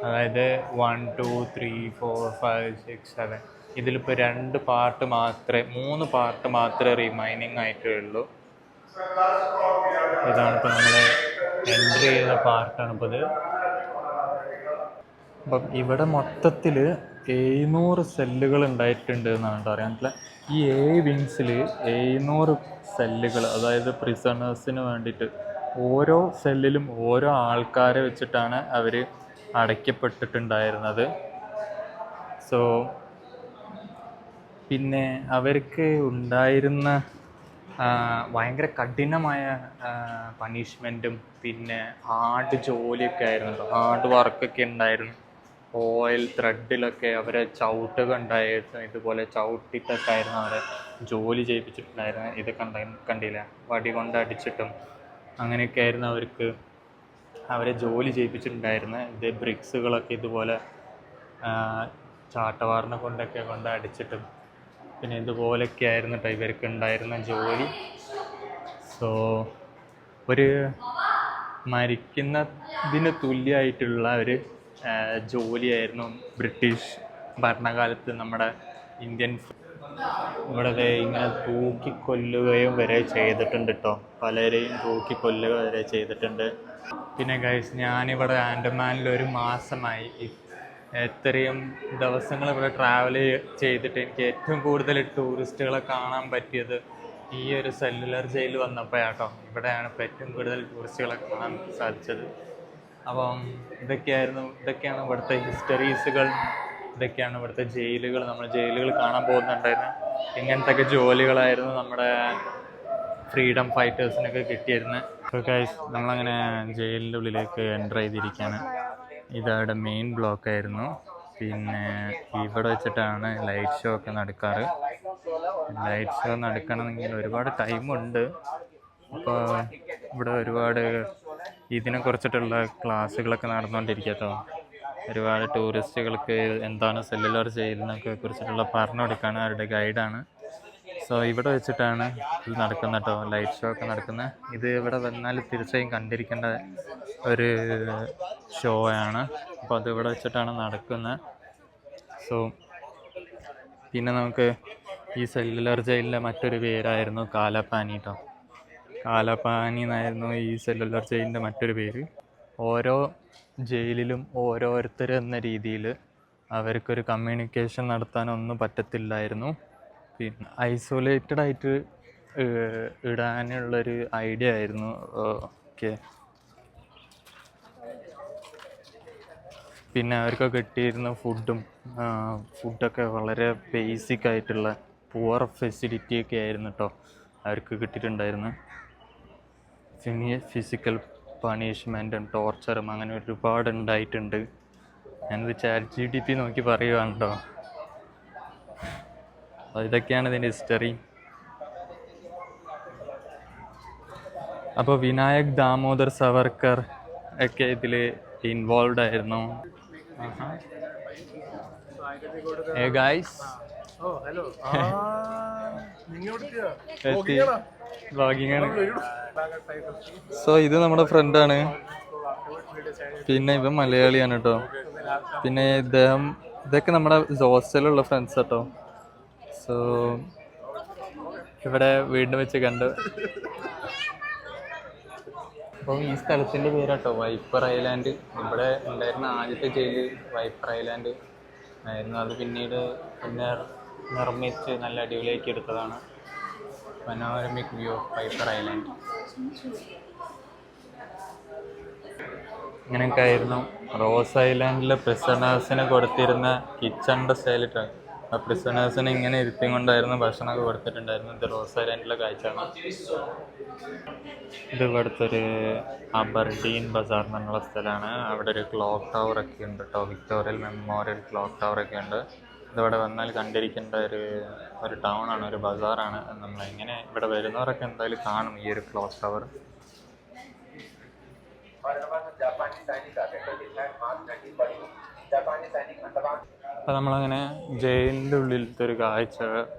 Speaker 1: അതായത് 1 2 3 4 5 6 7. ഇതിലിപ്പോൾ 2 പാർട്ട് മാത്രമേ 3 പാർട്ട് മാത്രമേ റിമൈനിങ് ആയിട്ടേ ഉള്ളൂ. ഇതാണിപ്പോൾ നമ്മൾ എൻട്രി ചെയ്ത പാർട്ടാണിപ്പോൾ ഇത്. അപ്പം ഇവിടെ മൊത്തത്തിൽ 700 സെല്ലുകൾ ഉണ്ടായിട്ടുണ്ട് എന്നാണ് അറിയാൻ പറ്റില്ല. ഈ 7 വിങ്സിൽ 700 സെല്ലുകൾ, അതായത് പ്രിസണേഴ്സിന് വേണ്ടിയിട്ട് ഓരോ സെല്ലിലും ഓരോ ആൾക്കാരെ വെച്ചിട്ടാണ് അവർ അടയ്ക്കപ്പെട്ടിട്ടുണ്ടായിരുന്നത്. സോ പിന്നെ അവർക്ക് ഉണ്ടായിരുന്ന ഭയങ്കര കഠിനമായ പണിഷ്മെൻറ്റും പിന്നെ ഹാർഡ് ജോലിയൊക്കെ ആയിരുന്നു, ഹാർഡ് വർക്കൊക്കെ ഉണ്ടായിരുന്നു. ഓയിൽ ത്രെഡിലൊക്കെ അവരെ ചവിട്ടുക ഉണ്ടായിരുന്നു, ഇതുപോലെ ചവിട്ടിട്ടൊക്കെ ആയിരുന്നു അവരെ ജോലി ചെയ്യിപ്പിച്ചിട്ടുണ്ടായിരുന്നു. ഇത് കണ്ടില്ല, വടി കൊണ്ട് അടിച്ചിട്ടും അങ്ങനെയൊക്കെ ആയിരുന്നു അവരെ ജോലി ചെയ്യിപ്പിച്ചിട്ടുണ്ടായിരുന്നത്. ഇത് ബ്രിക്സുകളൊക്കെ ഇതുപോലെ ചാട്ടവാറിനെ കൊണ്ട് അടിച്ചിട്ടും പിന്നെ ഇതുപോലെയൊക്കെ ആയിരുന്നു കേട്ടോ ഇവർക്ക് ഉണ്ടായിരുന്ന ജോലി. സോ ഒരു മരിക്കുന്നതിന് തുല്യമായിട്ടുള്ള ഒരു ജോലിയായിരുന്നു ബ്രിട്ടീഷ് ഭരണകാലത്ത് നമ്മുടെ ഇന്ത്യൻ ഇവിടെ ഇങ്ങനെ തൂക്കിക്കൊല്ലുകയും വരെ ചെയ്തിട്ടുണ്ട് കേട്ടോ. പലരെയും തൂക്കിക്കൊല്ലുക വരെ ചെയ്തിട്ടുണ്ട്. പിന്നെ ഗൈസ്, ഞാനിവിടെ ആൻഡമാനിൽ 1 മാസമായി. എത്രയും ദിവസങ്ങൾ ഇവിടെ ട്രാവൽ ചെയ്തിട്ട് എനിക്ക് ഏറ്റവും കൂടുതൽ ടൂറിസ്റ്റുകളെ കാണാൻ പറ്റിയത് ഈ ഒരു സെല്ലുലർ ജയിൽ വന്നപ്പോഴാട്ടോ. ഇവിടെയാണ് ഇപ്പോൾ ഏറ്റവും കൂടുതൽ ടൂറിസ്റ്റുകളെ കാണാൻ സാധിച്ചത്. അപ്പം ഇതൊക്കെയാണ് ഇവിടുത്തെ ഹിസ്റ്ററീസുകൾ, ഇതൊക്കെയാണ് ഇവിടുത്തെ ജയിലുകൾ. നമ്മൾ ജയിലുകൾ കാണാൻ പോകുന്നുണ്ടായിരുന്നു. ഇങ്ങനത്തെ ജോലികളായിരുന്നു നമ്മുടെ ഫ്രീഡം ഫൈറ്റേഴ്സിനൊക്കെ കിട്ടിയിരുന്നത്. അപ്പോൾ ഗൈസ്, നമ്മളങ്ങനെ ജയിലിൻ്റെ ഉള്ളിലേക്ക് എൻ്റർ ചെയ്തിരിക്കുകയാണ്. ഇതവിടെ മെയിൻ ബ്ലോക്കായിരുന്നു. പിന്നെ ഇവിടെ വെച്ചിട്ടാണ് ലൈറ്റ് ഷോ ഒക്കെ നടക്കാറ്. ലൈറ്റ് ഷോ നടക്കണമെങ്കിൽ ഒരുപാട് ടൈമുണ്ട്. അപ്പോൾ ഇവിടെ ഒരുപാട് ഇതിനെക്കുറിച്ചിട്ടുള്ള ക്ലാസ്സുകളൊക്കെ നടന്നുകൊണ്ടിരിക്കുക കേട്ടോ. ഒരുപാട് ടൂറിസ്റ്റുകൾക്ക് എന്താണ് സെല്ലുലാർ ജയിലിനൊക്കെ കുറിച്ചിട്ടുള്ള പറഞ്ഞു കൊടുക്കുകയാണ്, അവരുടെ ഗൈഡാണ്. സോ ഇവിടെ വെച്ചിട്ടാണ് ഇത് നടക്കുന്നത് കേട്ടോ, ലൈറ്റ് ഷോ ഒക്കെ നടക്കുന്നത്. ഇത് ഇവിടെ വന്നാൽ തീർച്ചയായും കണ്ടിരിക്കേണ്ട ഒരു ഷോ ആണ്. അപ്പോൾ അത് ഇവിടെ വെച്ചിട്ടാണ് നടക്കുന്നത്. സോ പിന്നെ നമുക്ക് ഈ സെല്ലുലാർ ജയിലിൻ്റെ മറ്റൊരു പേരായിരുന്നു കാലാപാനി കേട്ടോ. കാലാപാനി എന്നായിരുന്നു ഈ സെല്ലുലാർ ജയിലിൻ്റെ മറ്റൊരു പേര്. ഓരോ ജയിലിലും ഓരോരുത്തർ എന്ന രീതിയിൽ അവർക്കൊരു കമ്മ്യൂണിക്കേഷൻ നടത്താനൊന്നും പറ്റത്തില്ലായിരുന്നു. പിന്നെ ഐസൊലേറ്റഡ് ആയിട്ട് ഇടാനുള്ളൊരു ഐഡിയ ആയിരുന്നു. ഓക്കെ, പിന്നെ അവർക്കൊക്കെ കിട്ടിയിരുന്ന ഫുഡൊക്കെ വളരെ ബേസിക് ആയിട്ടുള്ള പുവർ ഫെസിലിറ്റിയൊക്കെ ആയിരുന്നു കേട്ടോ അവർക്ക് കിട്ടിയിട്ടുണ്ടായിരുന്നു. പിന്നെ ഫിസിക്കൽ പണിഷ്മെൻറ്റും ടോർച്ചറും അങ്ങനെ ഒരുപാട് ഉണ്ടായിട്ടുണ്ട്. ഞാനത് ChatGPT നോക്കി പറയുകയാണ് കേട്ടോ. അപ്പോൾ ഇതൊക്കെയാണ് ഇതിൻ്റെ ഹിസ്റ്ററി. അപ്പോൾ വിനായക് ദാമോദർ സവർക്കർ ഒക്കെ ഇതിൽ ഇൻവോൾവ് ആയിരുന്നു. Hey guys. Oh, hello. Vlogging ആണ്. സോ ഇത് നമ്മുടെ ഫ്രണ്ടാണ്. പിന്നെ ഇവൻ മലയാളിയാണ് കേട്ടോ. പിന്നെ ഇതൊക്കെ നമ്മുടെ ഹോസ്റ്റലിലുള്ള ഫ്രണ്ട്സ് കേട്ടോ. സോ ഇവിടെ വീടിന് വെച്ച് കണ്ട്. അപ്പം ഈ സ്ഥലത്തിൻ്റെ പേരാട്ടോ വൈപ്പർ ഐലാൻഡ്. ഇവിടെ ഉണ്ടായിരുന്ന ആദ്യത്തെ ജയില് വൈപ്പർ ഐലാൻഡ് ആയിരുന്നു. അത് പിന്നീട് നിർമ്മിച്ച് നല്ല അടിപൊളിയാക്കി എടുത്തതാണ്. Panoramic view of wiper island. ഇങ്ങനെയൊക്കെ ആയിരുന്നു റോസ് ഐലാൻഡിലെ പ്രിസണേഴ്സിന് കൊടുത്തിരുന്ന കിച്ചണിൻ്റെ സ്റ്റൈലിട്ട്. ആ പ്രിസണേഴ്സിന് ഇങ്ങനെ ഇരുത്തി കൊണ്ടായിരുന്നു ഭക്ഷണമൊക്കെ കൊടുത്തിട്ടുണ്ടായിരുന്നു. ഇത് റോസ് ഐലാൻഡിലെ കാഴ്ചയാണ്. ഇത് ഇവിടുത്തെ ഒരു അബർഡീൻ ബസാർ എന്നുള്ള സ്ഥലമാണ്. അവിടെ ഒരു ക്ലോക്ക് ടവറൊക്കെ ഉണ്ട് കേട്ടോ, വിക്ടോറിയൽ മെമ്മോറിയൽ ക്ലോക്ക് ടവറൊക്കെ ഉണ്ട്. ഇതിവിടെ വന്നാൽ കണ്ടിരിക്കേണ്ട ഒരു ടൗണാണ്, ഒരു ബസാറാണ്. നമ്മളിങ്ങനെ ഇവിടെ വരുന്നവരൊക്കെ എന്തായാലും കാണും ഈ ഒരു ക്ലോക്ക് ടവർ. അപ്പോൾ നമ്മളങ്ങനെ ജയിലിൻ്റെ ഉള്ളിലത്തെ ഒരു കാഴ്ച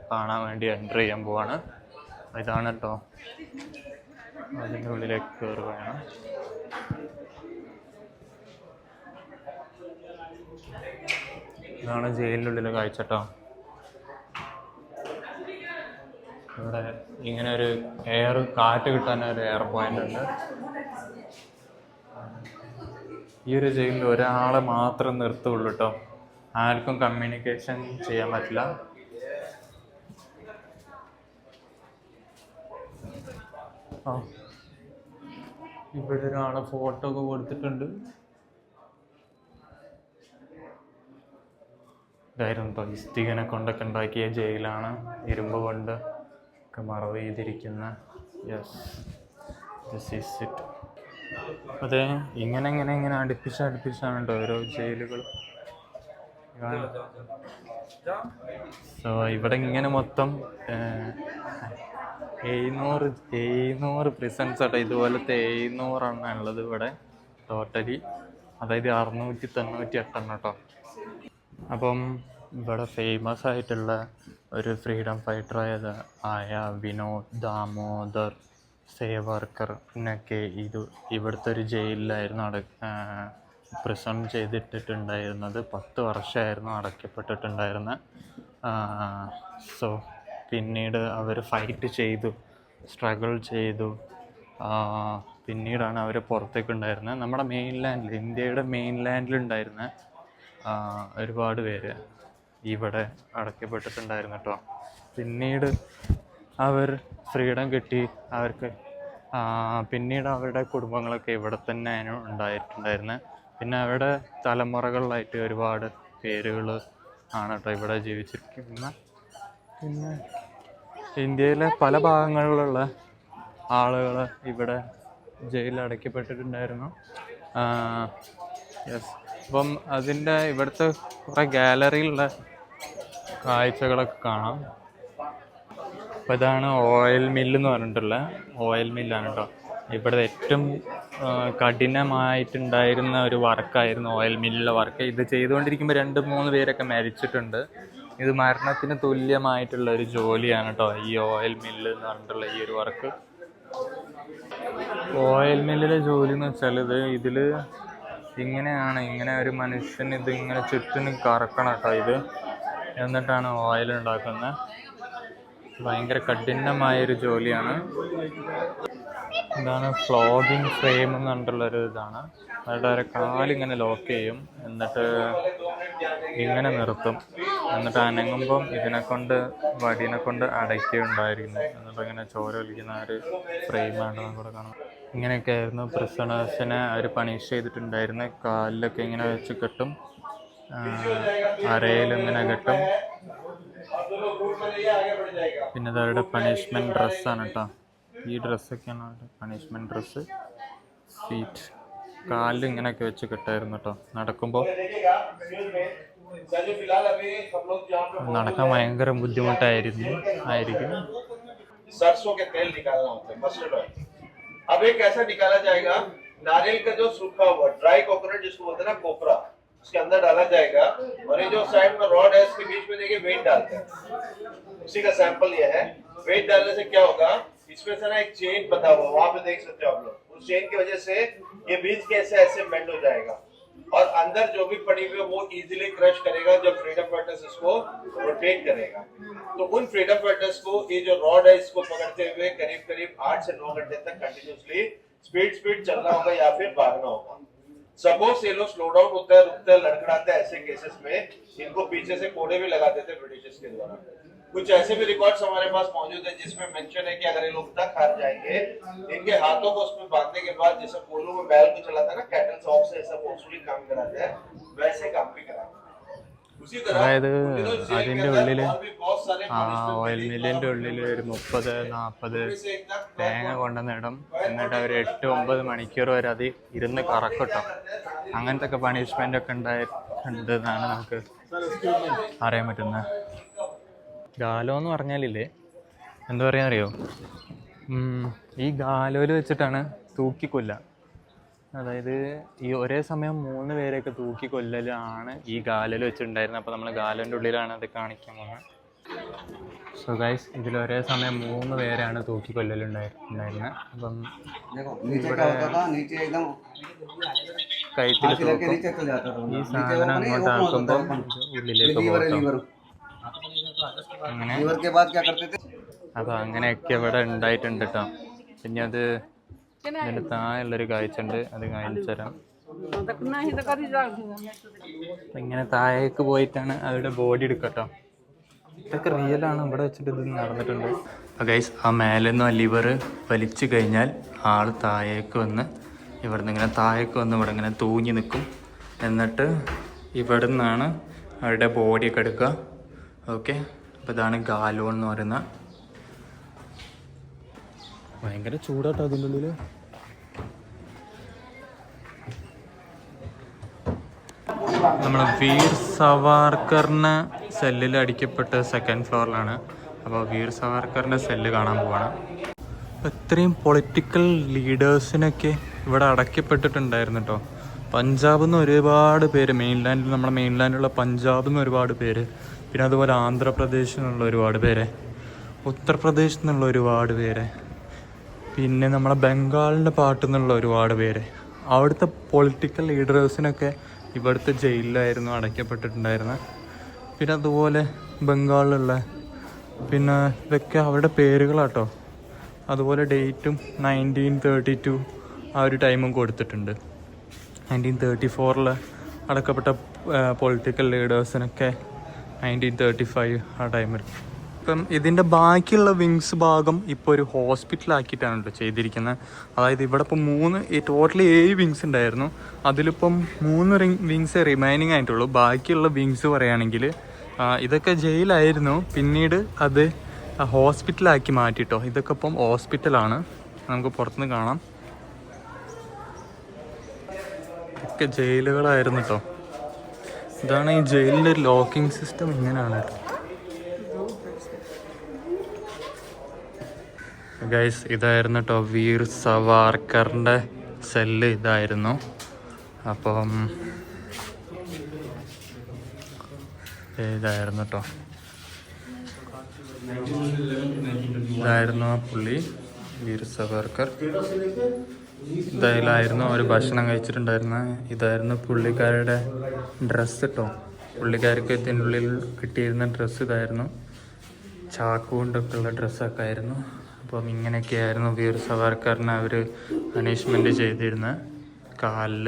Speaker 1: കാണാൻ വേണ്ടി എൻ്റർ ചെയ്യാൻ പോവാണ്. ഇതാണ് കേട്ടോ, അതിൻ്റെ ഉള്ളിലേക്ക് കയറുകയാണ്. ഇതാണ് ജയിലിനുള്ളിലെ കാഴ്ച കേട്ടോ. ഇവിടെ ഇങ്ങനെ ഒരു കാറ്റ് കിട്ടാൻ ഒരു എയർ പോയിന്റ് ഉണ്ട്. ഈ ഒരു ജയിലിൽ ഒരാളെ മാത്രം നിർത്തുള്ളൂ കേട്ടോ, ആർക്കും കമ്മ്യൂണിക്കേഷൻ ചെയ്യാൻ പറ്റില്ല. ഇവിടെ ഒരാളെ ഫോട്ടോ ഒക്കെ കൊടുത്തിട്ടുണ്ട്. ഇതായിരുന്നു കേട്ടോ ഇഷ്ടികനെ കൊണ്ടൊക്കെ ഉണ്ടാക്കിയ ജയിലാണ്, ഇരുമ്പ് കൊണ്ട് ഒക്കെ മറവ് ചെയ്തിരിക്കുന്ന. Yes, this is it. അതെ, ഇങ്ങനെ അടുപ്പിച്ചാണ് കേട്ടോ ഓരോ ജയിലുകൾ. സോ ഇവിടെ ഇങ്ങനെ മൊത്തം 700 പ്രിസൺസ് ആട്ടോ. ഇതുപോലത്തെ 700 ഉള്ളത് ഇവിടെ ടോട്ടലി. അതായത് 698 കേട്ടോ. അപ്പം ഇവിടെ ഫേമസ് ആയിട്ടുള്ള ഒരു ഫ്രീഡം ഫൈറ്റർ ആയ വിനോദ് ദാമോദർ സേവർക്കർ എന്നൊക്കെ ഇവിടുത്തെ ഒരു ജയിലിലായിരുന്നു പ്രിസൺ ചെയ്തിട്ടിട്ടുണ്ടായിരുന്നത്. 10 വർഷമായിരുന്നു അടയ്ക്കപ്പെട്ടിട്ടുണ്ടായിരുന്നത്. സോ പിന്നീട് അവർ ഫൈറ്റ് ചെയ്തു, സ്ട്രഗിൾ ചെയ്തു. പിന്നീടാണ് അവർ പുറത്തേക്ക് ഉണ്ടായിരുന്നത്. നമ്മുടെ മെയിൻലാൻഡിൽ, ഇന്ത്യയുടെ മെയിൻലാൻഡിലുണ്ടായിരുന്ന ഒരുപാട് പേര് ഇവിടെ അടയ്ക്കപ്പെട്ടിട്ടുണ്ടായിരുന്നു കേട്ടോ. പിന്നീട് അവർ ഫ്രീഡം കിട്ടി. പിന്നീട് അവരുടെ കുടുംബങ്ങളൊക്കെ ഇവിടെ തന്നെ ഉണ്ടായിട്ടുണ്ടായിരുന്നത്. പിന്നെ അവരുടെ തലമുറകളിലായിട്ട് ഒരുപാട് പേരുകൾ ആണ് കേട്ടോ ഇവിടെ ജീവിച്ചിരിക്കുന്നത്. പിന്നെ ഇന്ത്യയിലെ പല ഭാഗങ്ങളിലുള്ള ആളുകൾ ഇവിടെ ജയിലിൽ അടയ്ക്കപ്പെട്ടിട്ടുണ്ടായിരുന്നു. യെസ്. അപ്പം അതിൻ്റെ ഇവിടുത്തെ കുറേ ഗാലറിയിലുള്ള കാഴ്ചകളൊക്കെ കാണാം. അപ്പോൾ ഇതാണ് ഓയിൽ മില്ല് എന്ന് പറഞ്ഞിട്ടുള്ള ഓയിൽ മില്ലാണ് കേട്ടോ. ഇവിടെ ഏറ്റവും കഠിനമായിട്ടുണ്ടായിരുന്ന ഒരു വർക്കായിരുന്നു ഓയിൽ മില്ലിലെ വർക്ക്. ഇത് ചെയ്തുകൊണ്ടിരിക്കുമ്പോൾ 2-3 പേരൊക്കെ മരിച്ചിട്ടുണ്ട്. ഇത് മരണത്തിന് തുല്യമായിട്ടുള്ള ഒരു ജോലിയാണ് കേട്ടോ ഈ ഓയിൽ മില്ല് എന്ന് പറഞ്ഞിട്ടുള്ള ഈ ഒരു വർക്ക്. ഓയിൽ മില്ലിലെ ജോലി എന്ന് വെച്ചാൽ ഇതിൽ ഇങ്ങനെ ഒരു മനുഷ്യൻ ഇതിങ്ങനെ ചുറ്റിനും കറക്കണം കേട്ടോ ഇത്, എന്നിട്ടാണ് ഓയിൽ ഉണ്ടാക്കുന്നത്. ഭയങ്കര കഠിനമായൊരു ജോലിയാണ്. ഇതാണ് ഫ്ലോഗിങ് ഫ്രെയിം എന്ന് പറഞ്ഞിട്ടുള്ളൊരു ഇതാണ്. അവരുടെ കാലിങ്ങനെ ലോക്ക് ചെയ്യും, എന്നിട്ട് ഇങ്ങനെ നിർത്തും, എന്നിട്ട് അനങ്ങുമ്പം വടീനെ കൊണ്ട് അടയ്ക്കുകയുണ്ടായിരുന്നു. എന്നിട്ട് ഇങ്ങനെ ചോര ഒലിക്കുന്ന ഒരു ഫ്രെയിമാണ് നമുക്കിവിടെ കാണാം. ഇങ്ങനെയൊക്കെ ആയിരുന്നു പ്രിസണേഴ്സിനെ അവർ പണിഷ് ചെയ്തിട്ടുണ്ടായിരുന്നു. കാലിലൊക്കെ ഇങ്ങനെ വെച്ച് കെട്ടും, അരയിലിങ്ങനെ കെട്ടും. പിന്നെ അവരുടെ പണിഷ്മെൻറ്റ് ഡ്രസ്സാണ് കേട്ടോ. ഈ ഡ്രസ്സൊക്കെയാണ് അവരുടെ പണിഷ്മെൻറ്റ് ഡ്രസ്സ്. ഫീറ്റ് കാലിൽ ഇങ്ങനെയൊക്കെ വെച്ച് കെട്ടായിരുന്നു കേട്ടോ. നടക്കുമ്പോൾ നടക്കാൻ ഭയങ്കര ബുദ്ധിമുട്ടായിരിക്കും.
Speaker 2: सरसों के तेल निकालना होता है, मस्टर्ड ऑयल। अब ये कैसा निकाला जाएगा? नारियल का जो सूखा हुआ ड्राई कोकोनट जिसको बोलते हैं ना, कोपरा, उसके अंदर डाला जाएगा। और ये जो साइड में रॉड है इसके बीच में देखिए वेट डालते हैं, उसी का सैंपल ये है। वेट डालने से क्या होगा, इसमें से ना एक चेन बता हुआ, वहां पे देख सकते हो आप लोग। उस चेन की वजह से ये बीज कैसे ऐसे बेंड हो जाएगा और अंदर जो भी पड़ी हुई है वो इजीली क्रश करेगा जब फ्रीडम फाइटर्स इसको रोटेट करेगा। तो उन फ्रीडम फाइटर्स को ये जो रॉड है इसको पकड़ते हुए करीब 8 से 9 घंटे तक कंटिन्यूसली स्पीड चलना होगा या फिर भागना होगा। सपोज ये लोग स्लो डाउन होता है, रुकता है, लड़खड़ाता है, ऐसे केसेस में इनको पीछे से कोड़े भी लगाते थे ब्रिटिशर्स के द्वारा। कुछ ऐसे भी रिकॉर्ड्स हमारे पास मौजूद है जिसमें मेंशन है कि अगर ये लोग तक हार जाएंगे, इनके हाथों को उसमें बांधने के बाद जैसे पोलो में बैल को चलाता है ना, कैटल सॉक्स से ऐसा फोर्सफुली काम कराते हैं, वैसे काम भी कराते हैं।
Speaker 1: അതായത് അതിൻ്റെ ഉള്ളിൽ ഓയിൽ മില്ലിൻ്റെ ഉള്ളിൽ ഒരു 30-40 തേങ്ങ കൊണ്ടുവന്നിടും. എന്നിട്ട് അവർ 8-9 മണിക്കൂർ വരെ അത് ഇരുന്ന് കറക്കട്ടോ. അങ്ങനത്തെ ഒക്കെ പണിഷ്മെൻ്റ് ഒക്കെ ഉണ്ടായിട്ടുണ്ടെന്നാണ് നമുക്ക് അറിയാൻ പറ്റുന്നത്. ഗാലോ എന്ന് പറഞ്ഞാലില്ലേ, എന്താ പറയാന്നറിയോ, ഈ ഗാലോയിൽ വെച്ചിട്ടാണ് തൂക്കിക്കൊല്ല. അതായത് ഈ ഒരേ സമയം 3 പേരെയൊക്കെ തൂക്കി കൊല്ലലാണ് ഈ ഗാലയിൽ വെച്ചിട്ടുണ്ടായിരുന്നത്. അപ്പോൾ നമ്മൾ ഗാലൻ്റെ ഉള്ളിലാണ് അത് കാണിക്കാൻ പോകുന്നത്. സോ ഗൈസ്, ഇതിൽ ഒരേ സമയം 3 പേരാണ് തൂക്കി കൊല്ലലുണ്ടായിരുന്നത്. അപ്പം ഇവിടെ കഴുത്തിൽ തൂക്കും. ഈ സാധനം അങ്ങോട്ട് ആക്കുമ്പോൾ ഉള്ളിലേക്ക് പോകും. അങ്ങനെ അപ്പോൾ അങ്ങനെയൊക്കെ ഇവിടെ ഉണ്ടായിട്ടുണ്ട് കേട്ടോ. പിന്നെ അത് ഇതിൻ്റെ താഴെയുള്ളൊരു കാഴ്ച ഉണ്ട്, അത് കാണിച്ചു തരാം. ഇങ്ങനെ താഴേക്ക് പോയിട്ടാണ് അവരുടെ ബോഡി എടുക്കട്ടോ. ഇതൊക്കെ റിയലാണ്, ഇവിടെ വെച്ചിട്ട് ഇത് നടന്നിട്ടുണ്ട്. അപ്പോൾ ഗൈസ്, ആ മേലെന്ന് ലിവർ വലിച്ചു കഴിഞ്ഞാൽ ആൾ താഴേക്ക് വന്ന് ഇവിടെ നിന്ന് ഇങ്ങനെ താഴേക്ക് വന്ന് ഇവിടെ ഇങ്ങനെ തൂങ്ങി നിൽക്കും. എന്നിട്ട് ഇവിടെ നിന്നാണ് അവരുടെ ബോഡിയൊക്കെ എടുക്കുക. ഓക്കെ, അപ്പോൾ ഇതാണ് ഗാലോൺ എന്ന് പറയുന്ന. ഭയങ്കര ചൂടാട്ടോ അതിൻ്റെ ഉള്ളിൽ. നമ്മൾ വീർ സവാർക്കറിനെ സെല്ലിൽ അടിക്കപ്പെട്ട് 2nd ഫ്ലോറിലാണ്. അപ്പോൾ വീർ സവാർക്കറിൻ്റെ സെല്ല് കാണാൻ പോവാണ്. അപ്പോൾ ഇത്രയും പൊളിറ്റിക്കൽ ലീഡേഴ്സിനൊക്കെ ഇവിടെ അടയ്ക്കപ്പെട്ടിട്ടുണ്ടായിരുന്നു കേട്ടോ. പഞ്ചാബിൽ നിന്ന് ഒരുപാട് പേര്, നമ്മുടെ മെയിൻലാൻഡിലുള്ള പഞ്ചാബിൽ നിന്ന് ഒരുപാട് പേര്, പിന്നെ അതുപോലെ ആന്ധ്രാപ്രദേശിൽ നിന്നുള്ള ഒരുപാട് പേര്, ഉത്തർപ്രദേശിൽ നിന്നുള്ള ഒരുപാട് പേര്, പിന്നെ നമ്മുടെ ബംഗാളിൻ്റെ പാട്ടിൽ നിന്നുള്ള ഒരുപാട് പേര്. അവിടുത്തെ പൊളിറ്റിക്കൽ ലീഡേഴ്സിനൊക്കെ ഇവിടുത്തെ ജയിലിലായിരുന്നു അടയ്ക്കപ്പെട്ടിട്ടുണ്ടായിരുന്നത്. പിന്നെ അതുപോലെ ബംഗാളിലുള്ള, പിന്നെ ഇതൊക്കെ അവരുടെ പേരുകളാട്ടോ. അതുപോലെ ഡേറ്റും 1932 ആ ഒരു ടൈമും കൊടുത്തിട്ടുണ്ട്. 1934 അടക്കപ്പെട്ട പൊളിറ്റിക്കൽ ലീഡേഴ്സിനൊക്കെ 1935 ആ ടൈമിൽ. ഇപ്പം ഇതിൻ്റെ ബാക്കിയുള്ള വിങ്സ് ഭാഗം ഇപ്പോൾ ഒരു ഹോസ്പിറ്റലാക്കിയിട്ടാണ് കേട്ടോ ചെയ്തിരിക്കുന്നത്. അതായത് ഇവിടെ ഇപ്പം ടോട്ടലി 7 വിങ്സ് ഉണ്ടായിരുന്നു. അതിലിപ്പം 3 വിങ്സ് റിമൈനിങ് ആയിട്ടുള്ളൂ. ബാക്കിയുള്ള വിങ്സ് പറയുകയാണെങ്കിൽ ഇതൊക്കെ ജയിലായിരുന്നു, പിന്നീട് അത് ഹോസ്പിറ്റലാക്കി മാറ്റിട്ടോ. ഇതൊക്കെ ഇപ്പം ഹോസ്പിറ്റലാണ്, നമുക്ക് പുറത്തുനിന്ന് കാണാം. ഇതൊക്കെ ജയിലുകളായിരുന്നു കേട്ടോ. ഇതാണ് ഈ ജയിലിൻ്റെ ഒരു ലോക്കിംഗ് സിസ്റ്റം, ഇങ്ങനെയാണ് കേട്ടോ. ഗൈസ്, ഇതായിരുന്നു കേട്ടോ വീർ സവാർക്കറിൻ്റെ സെല്ല്, ഇതായിരുന്നു. അപ്പം ഇതായിരുന്നു കേട്ടോ, ഇതായിരുന്നു ആ പുള്ളി വീർ സവാർക്കർ. ഇതായിരുന്നു അവർ ഭക്ഷണം കഴിച്ചിട്ടുണ്ടായിരുന്നത്. ഇതായിരുന്നു പുള്ളിക്കാരുടെ ഡ്രസ്സ് കേട്ടോ. പുള്ളിക്കാർക്ക് ഇതിൻ്റെ ഉള്ളിൽ കിട്ടിയിരുന്ന ഡ്രസ്സ് ഇതായിരുന്നു. ചാക്കുകൊണ്ടൊക്കെ ഉള്ള ഡ്രസ്സൊക്കെ ആയിരുന്നു. അപ്പം ഇങ്ങനെയൊക്കെയായിരുന്നു വീർ സവാർക്കറിനെ അവർ പണിഷ്മെൻറ്റ് ചെയ്തിരുന്നത്. കാലിൽ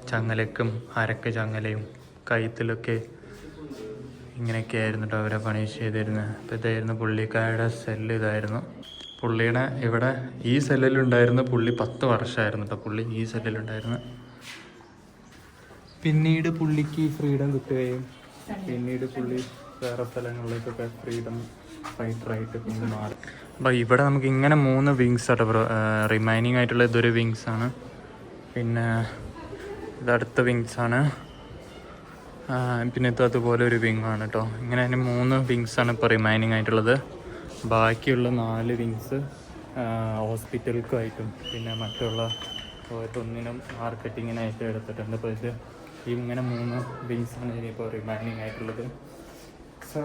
Speaker 1: ചങ്ങലക്കും അരക്ക് ചങ്ങലയും കഴുത്തിലൊക്കെ ഇങ്ങനെയൊക്കെയായിരുന്നു കേട്ടോ അവരെ പണിഷ് ചെയ്തിരുന്നത്. അപ്പോൾ ഇതായിരുന്നു പുള്ളിക്കാരുടെ സെല്ല്, ഇതായിരുന്നു. പുള്ളിയുടെ ഇവിടെ ഈ സെല്ലിലുണ്ടായിരുന്ന പുള്ളി 10 വർഷമായിരുന്നു കേട്ടോ പുള്ളി ഈ സെല്ലിലുണ്ടായിരുന്നു. പിന്നീട് പുള്ളിക്ക് ഫ്രീഡം കിട്ടുകയും പിന്നീട് പുള്ളി വേറെ സ്ഥലങ്ങളിലേക്കൊക്കെ ഫ്രീഡം ഫൈറ്ററായിട്ട് പിന്നെ മാറി. അപ്പോൾ ഇവിടെ നമുക്ക് ഇങ്ങനെ 3 വിങ്സ് ആട്ടോ റിമൈനിങ് ആയിട്ടുള്ള. ഇതൊരു വിങ്സാണ്, പിന്നെ ഇതടുത്ത വിങ്സാണ്, പിന്നെ ഇത് അതുപോലെ ഒരു വിങ്ങാണ് കേട്ടോ. ഇങ്ങനെ അതിന് 3 വിങ്സാണ് ഇപ്പോൾ റിമൈനിങ് ആയിട്ടുള്ളത്. ബാക്കിയുള്ള 4 വിങ്സ് ഹോസ്പിറ്റൽക്കായിട്ടും പിന്നെ മറ്റുള്ള ഓരോന്നിനും മാർക്കറ്റിങ്ങിനായിട്ടും എടുത്തിട്ടുണ്ട്. അപ്പോൾ ഇത് ഇങ്ങനെ 3 വിങ്സാണ് ഇനിയിപ്പോൾ റിമൈനിങ് ആയിട്ടുള്ളത്. സോ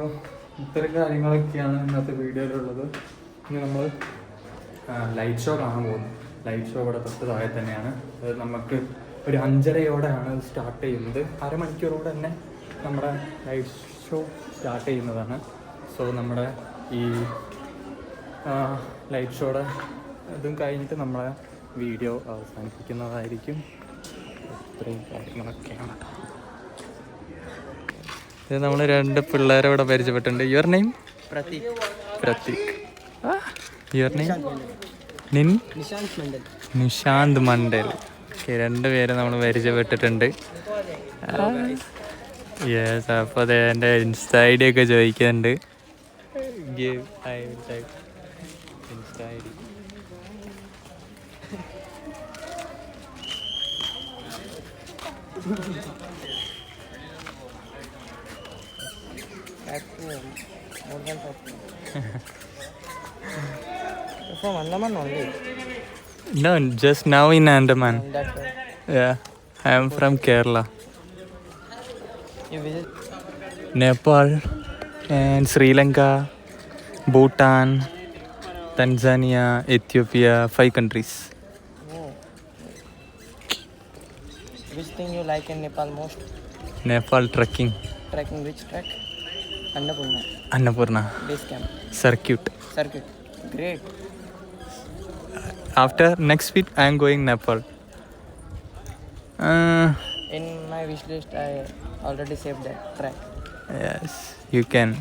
Speaker 1: ഇത്തരം കാര്യങ്ങളൊക്കെയാണ് ഇന്നത്തെ വീഡിയോയിലുള്ളത്. ഇനി നമ്മൾ ലൈറ്റ് ഷോ കാണാൻ പോകുന്നു. ലൈറ്റ് ഷോ ഇവിടെ തൊട്ട് താഴെ തന്നെയാണ്. അത് നമുക്ക് ഒരു 5:30യോടെയാണ് അത് സ്റ്റാർട്ട് ചെയ്യുന്നത്. അരമണിക്കൂറോടെ തന്നെ നമ്മുടെ ലൈറ്റ് ഷോ സ്റ്റാർട്ട് ചെയ്യുന്നതാണ്. സോ നമ്മുടെ ഈ ലൈറ്റ് ഷോയുടെ ഇതും കഴിഞ്ഞിട്ട് നമ്മളെ വീഡിയോ അവസാനിപ്പിക്കുന്നതായിരിക്കും. ഇത്രയും കാര്യങ്ങളൊക്കെയാണ്. ഇത് നമ്മൾ 2 പിള്ളേരെ ഇവിടെ പരിചയപ്പെട്ടിട്ടുണ്ട്. Your name? Prateek. Your name? Nishant Mandal. Okay, 2 പേരെ നമ്മൾ പരിചയപ്പെട്ടിട്ടുണ്ട്. യെസ്, അപ്പോൾ അതെ എൻ്റെ ഇൻസ്റ്റ ID ഒക്കെ ചോദിക്കുന്നുണ്ട്. Insta ID
Speaker 3: From Andaman only.
Speaker 1: No, just now in Andaman.
Speaker 3: That's why.
Speaker 1: Yeah, I am from Kerala.
Speaker 3: You visit?
Speaker 1: Nepal and Sri Lanka, Bhutan, Tanzania, Ethiopia, 5 countries.
Speaker 3: Oh. Which thing you like in Nepal most?
Speaker 1: Nepal trekking,
Speaker 3: Trekking which trek? Annapurna.
Speaker 1: Annapurna,
Speaker 3: Base camp.
Speaker 1: circuit.
Speaker 3: Circuit. Great.
Speaker 1: After next week, I am going Nepal.
Speaker 3: In my wish list, I already saved that trek.
Speaker 1: Yes, you can.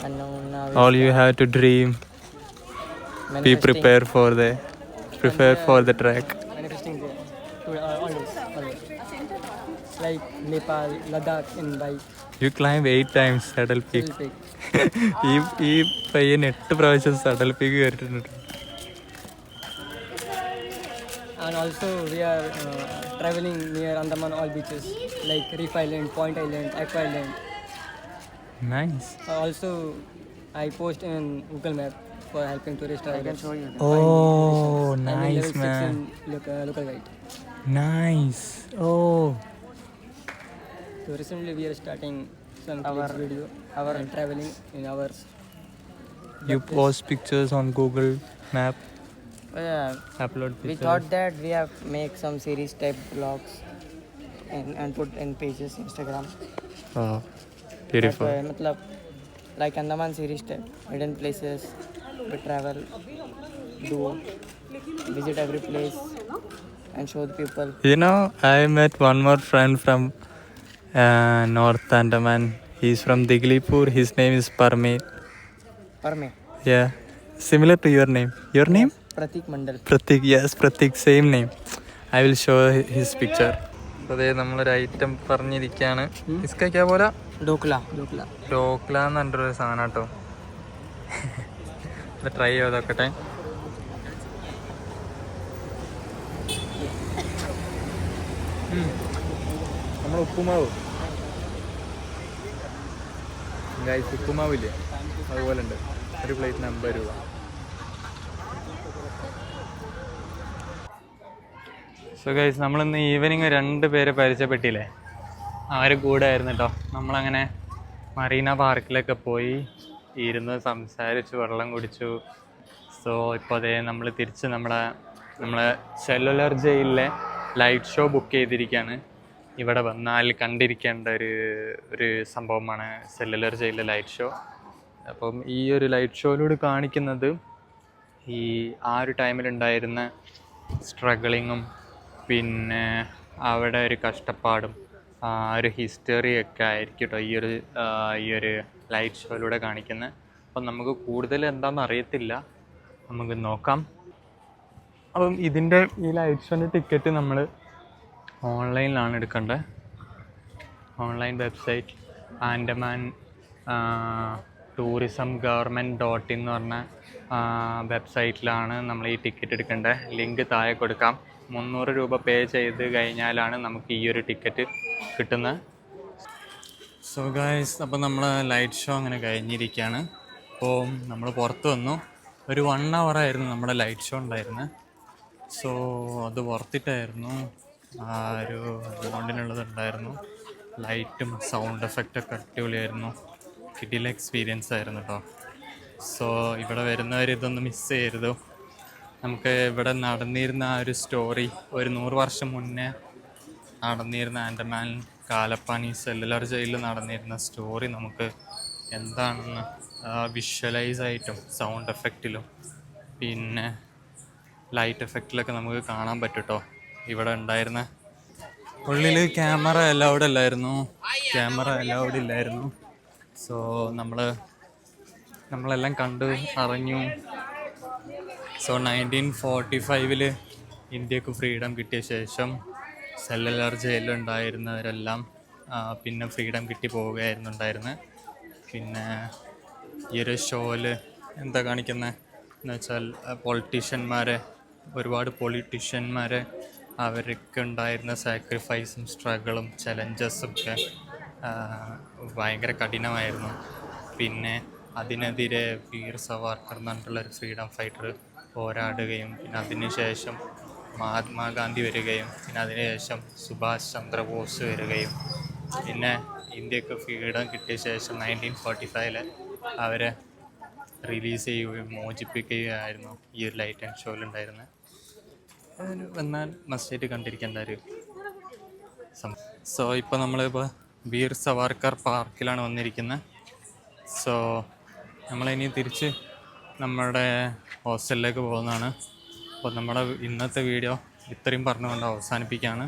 Speaker 3: Annapurna.
Speaker 1: All you have to dream. Be prepared for the trek.
Speaker 3: Manifesting there. Always. Like Nepal, Ladakh in bike.
Speaker 1: You climb 8 times Saddle Peak.
Speaker 3: Still big.
Speaker 1: ഈ പയ്യൻ 8 പ്രാവശ്യം സഡൽ peak കയറിയിട്ടുണ്ട്.
Speaker 3: And also we are traveling near Andaman all beaches like Reef Island, Point Island, Aqua Island.
Speaker 1: Nice.
Speaker 3: Also I post in Google Map for helping tourist travelers. I can show you.
Speaker 1: Oh,
Speaker 3: I'm in
Speaker 1: nice
Speaker 3: level 6
Speaker 1: man.
Speaker 3: in local guide.
Speaker 1: Nice. Oh.
Speaker 3: So recently we are starting some clips video and traveling in our.
Speaker 1: You post pictures on Google Map.
Speaker 3: Yeah.
Speaker 1: Upload
Speaker 3: We
Speaker 1: pictures.
Speaker 3: thought that we have make some series type vlogs and put in pages Instagram.
Speaker 1: Oh, beautiful.
Speaker 3: But, matlab, like Andaman series type, hidden places, we travel, do, visit every place and show the people.
Speaker 1: You know, I met one more friend from North Andaman. He's from Diglipur. His name is Parmit.
Speaker 3: Parme.
Speaker 1: Yeah, similar to your name. Your name?
Speaker 3: Pratik Mandal.
Speaker 1: Pratik. Yes, Pratik. Same name. I will show his picture. അതെ നമ്മളൊരു item പറഞ്ഞിരിക്കുകയാണ്. ഇസ്കാ പോലെ
Speaker 3: Dokla.
Speaker 1: Dhokla എന്ന് പറഞ്ഞൊരു സാധനം കേട്ടോ. ഇത് try ചെയ്ത് നോക്കട്ടെ. നമ്മുടെ ഉപ്പുമാവ് ഗൈസ്, ഉപ്പുമാവില്ലേ അതുപോലെ ഉണ്ട്. ഒരു പ്ലേറ്റിന് 50 രൂപ. സോ ഗൈസ്, നമ്മളിന്ന് ഈവനിങ് 2 പേരെ പരിചയപ്പെട്ടില്ലേ, ആരും കൂടെ ആയിരുന്നു കേട്ടോ. നമ്മളങ്ങനെ മറീന പാർക്കിലൊക്കെ പോയി ഇരുന്ന് സംസാരിച്ചു, വെള്ളം കുടിച്ചു. സോ ഇപ്പോൾ അതേ നമ്മൾ തിരിച്ച് നമ്മളെ സെല്ലുലർ ജയിലിലെ ലൈറ്റ് ഷോ ബുക്ക് ചെയ്തിരിക്കുകയാണ്. ഇവിടെ വന്നാൽ കണ്ടിരിക്കേണ്ട ഒരു സംഭവമാണ് സെല്ലുലർ ജയിലിലെ ലൈറ്റ് ഷോ. അപ്പം ഈ ഒരു ലൈറ്റ് ഷോയിലൂടെ കാണിക്കുന്നത് ആ ഒരു ടൈമിലുണ്ടായിരുന്ന സ്ട്രഗിളിങ്ങും പിന്നെ അവിടെ ഒരു കഷ്ടപ്പാടും ഒരു ഹിസ്റ്ററിയൊക്കെ ആയിരിക്കും കേട്ടോ ഈ ഒരു ലൈറ്റ് ഷോയിലൂടെ കാണിക്കുന്നത്. അപ്പം നമുക്ക് കൂടുതൽ എന്താണെന്ന് അറിയത്തില്ല, നമുക്ക് നോക്കാം. അപ്പം ഈ ലൈറ്റ് ഷോൻ്റെ ടിക്കറ്റ് നമ്മൾ ഓൺലൈനിലാണ് എടുക്കേണ്ടത്. Online website Andaman tourism government .in എന്ന് പറഞ്ഞ വെബ്സൈറ്റിലാണ് നമ്മൾ ഈ ടിക്കറ്റ് എടുക്കേണ്ടത്. ലിങ്ക് താഴെ കൊടുക്കാം. 300 രൂപ പേ ചെയ്ത് കഴിഞ്ഞാലാണ് നമുക്ക് ഈ ഒരു ടിക്കറ്റ് കിട്ടുന്നത്. സോ ഗൈസ്, അപ്പോൾ നമ്മൾ ലൈറ്റ് ഷോ അങ്ങനെ കഴിഞ്ഞിരിക്കുകയാണ്. അപ്പോൾ നമ്മൾ പുറത്ത് വന്നു. ഒരു 1 hour ആയിരുന്നു നമ്മുടെ ലൈറ്റ് ഷോ ഉണ്ടായിരുന്നത്. സോ അത് വർത്തിട്ടായിരുന്നു. ഒരു എമൗണ്ടിനുള്ളതുണ്ടായിരുന്നു. ലൈറ്റും സൗണ്ട് എഫക്റ്റൊക്കെ അടിപൊളിയായിരുന്നു. കിടിലൻ എക്സ്പീരിയൻസ് ആയിരുന്നു കേട്ടോ. സോ ഇവിടെ വരുന്നവർ ഇതൊന്ന് മിസ് ചെയ്യരുത്. നമുക്ക് ഇവിടെ നടന്നിരുന്ന ആ ഒരു സ്റ്റോറി, ഒരു 100 വർഷം മുന്നേ നടന്നിരുന്ന ആൻഡമാൻ കാലപ്പാനി സെല്ലുലർ ജയിലിൽ നടന്നിരുന്ന സ്റ്റോറി നമുക്ക് എന്താണെന്ന് വിഷ്വലൈസ് ആയിട്ടും സൗണ്ട് എഫക്റ്റിലും പിന്നെ ലൈറ്റ് എഫക്റ്റിലൊക്കെ നമുക്ക് കാണാൻ പറ്റും കേട്ടോ. ഇവിടെ ഉണ്ടായിരുന്ന ഉള്ളിൽ ക്യാമറ അലൗഡ് ഇല്ലായിരുന്നു. സോ നമ്മളെല്ലാം കണ്ട് അറിഞ്ഞു. സോ 1945 ഇന്ത്യക്ക് ഫ്രീഡം കിട്ടിയ ശേഷം സെല്ലുലർ ജയിലുണ്ടായിരുന്നവരെല്ലാം പിന്നെ ഫ്രീഡം കിട്ടി പോവുകയായിരുന്നു ഉണ്ടായിരുന്നത്. പിന്നെ ഈ ഒരു ഷോയിൽ എന്താ കാണിക്കുന്നത് എന്ന് വെച്ചാൽ ഒരുപാട് പൊളിറ്റീഷ്യന്മാരെ അവർക്ക് ഉണ്ടായിരുന്ന സാക്രിഫൈസും സ്ട്രഗിളും ചലഞ്ചസും ഒക്കെ ഭയങ്കര കഠിനമായിരുന്നു. പിന്നെ അതിനെതിരെ വീർ സവാർക്കർ എന്ന് പറഞ്ഞിട്ടുള്ളൊരു ഫ്രീഡം ഫൈറ്റർ പോരാടുകയും പിന്നെ അതിനുശേഷം മഹാത്മാഗാന്ധി വരികയും പിന്നെ അതിനുശേഷം സുഭാഷ് ചന്ദ്രബോസ് വരികയും പിന്നെ ഇന്ത്യക്ക് ഫ്രീഡം കിട്ടിയ ശേഷം 1945 അവരെ റിലീസ് ചെയ്യുകയും മോചിപ്പിക്കുകയായിരുന്നു ഈ ഒരു ലൈറ്റ് ആൻഡ് ഷോയിലുണ്ടായിരുന്നത്. അതിന് വന്നാൽ മസ്റ്റായിട്ട് കണ്ടിരിക്കേണ്ട ഒരു സോ ഇപ്പോൾ നമ്മളിപ്പോൾ വീർ സവാർക്കർ പാർക്കിലാണ് വന്നിരിക്കുന്നത്. സോ നമ്മളിനി തിരിച്ച് നമ്മുടെ ഹോസ്റ്റലിലേക്ക് പോകുന്നതാണ്. അപ്പോൾ നമ്മുടെ ഇന്നത്തെ വീഡിയോ ഇത്രയും പറഞ്ഞുകൊണ്ട് അവസാനിപ്പിക്കുകയാണ്.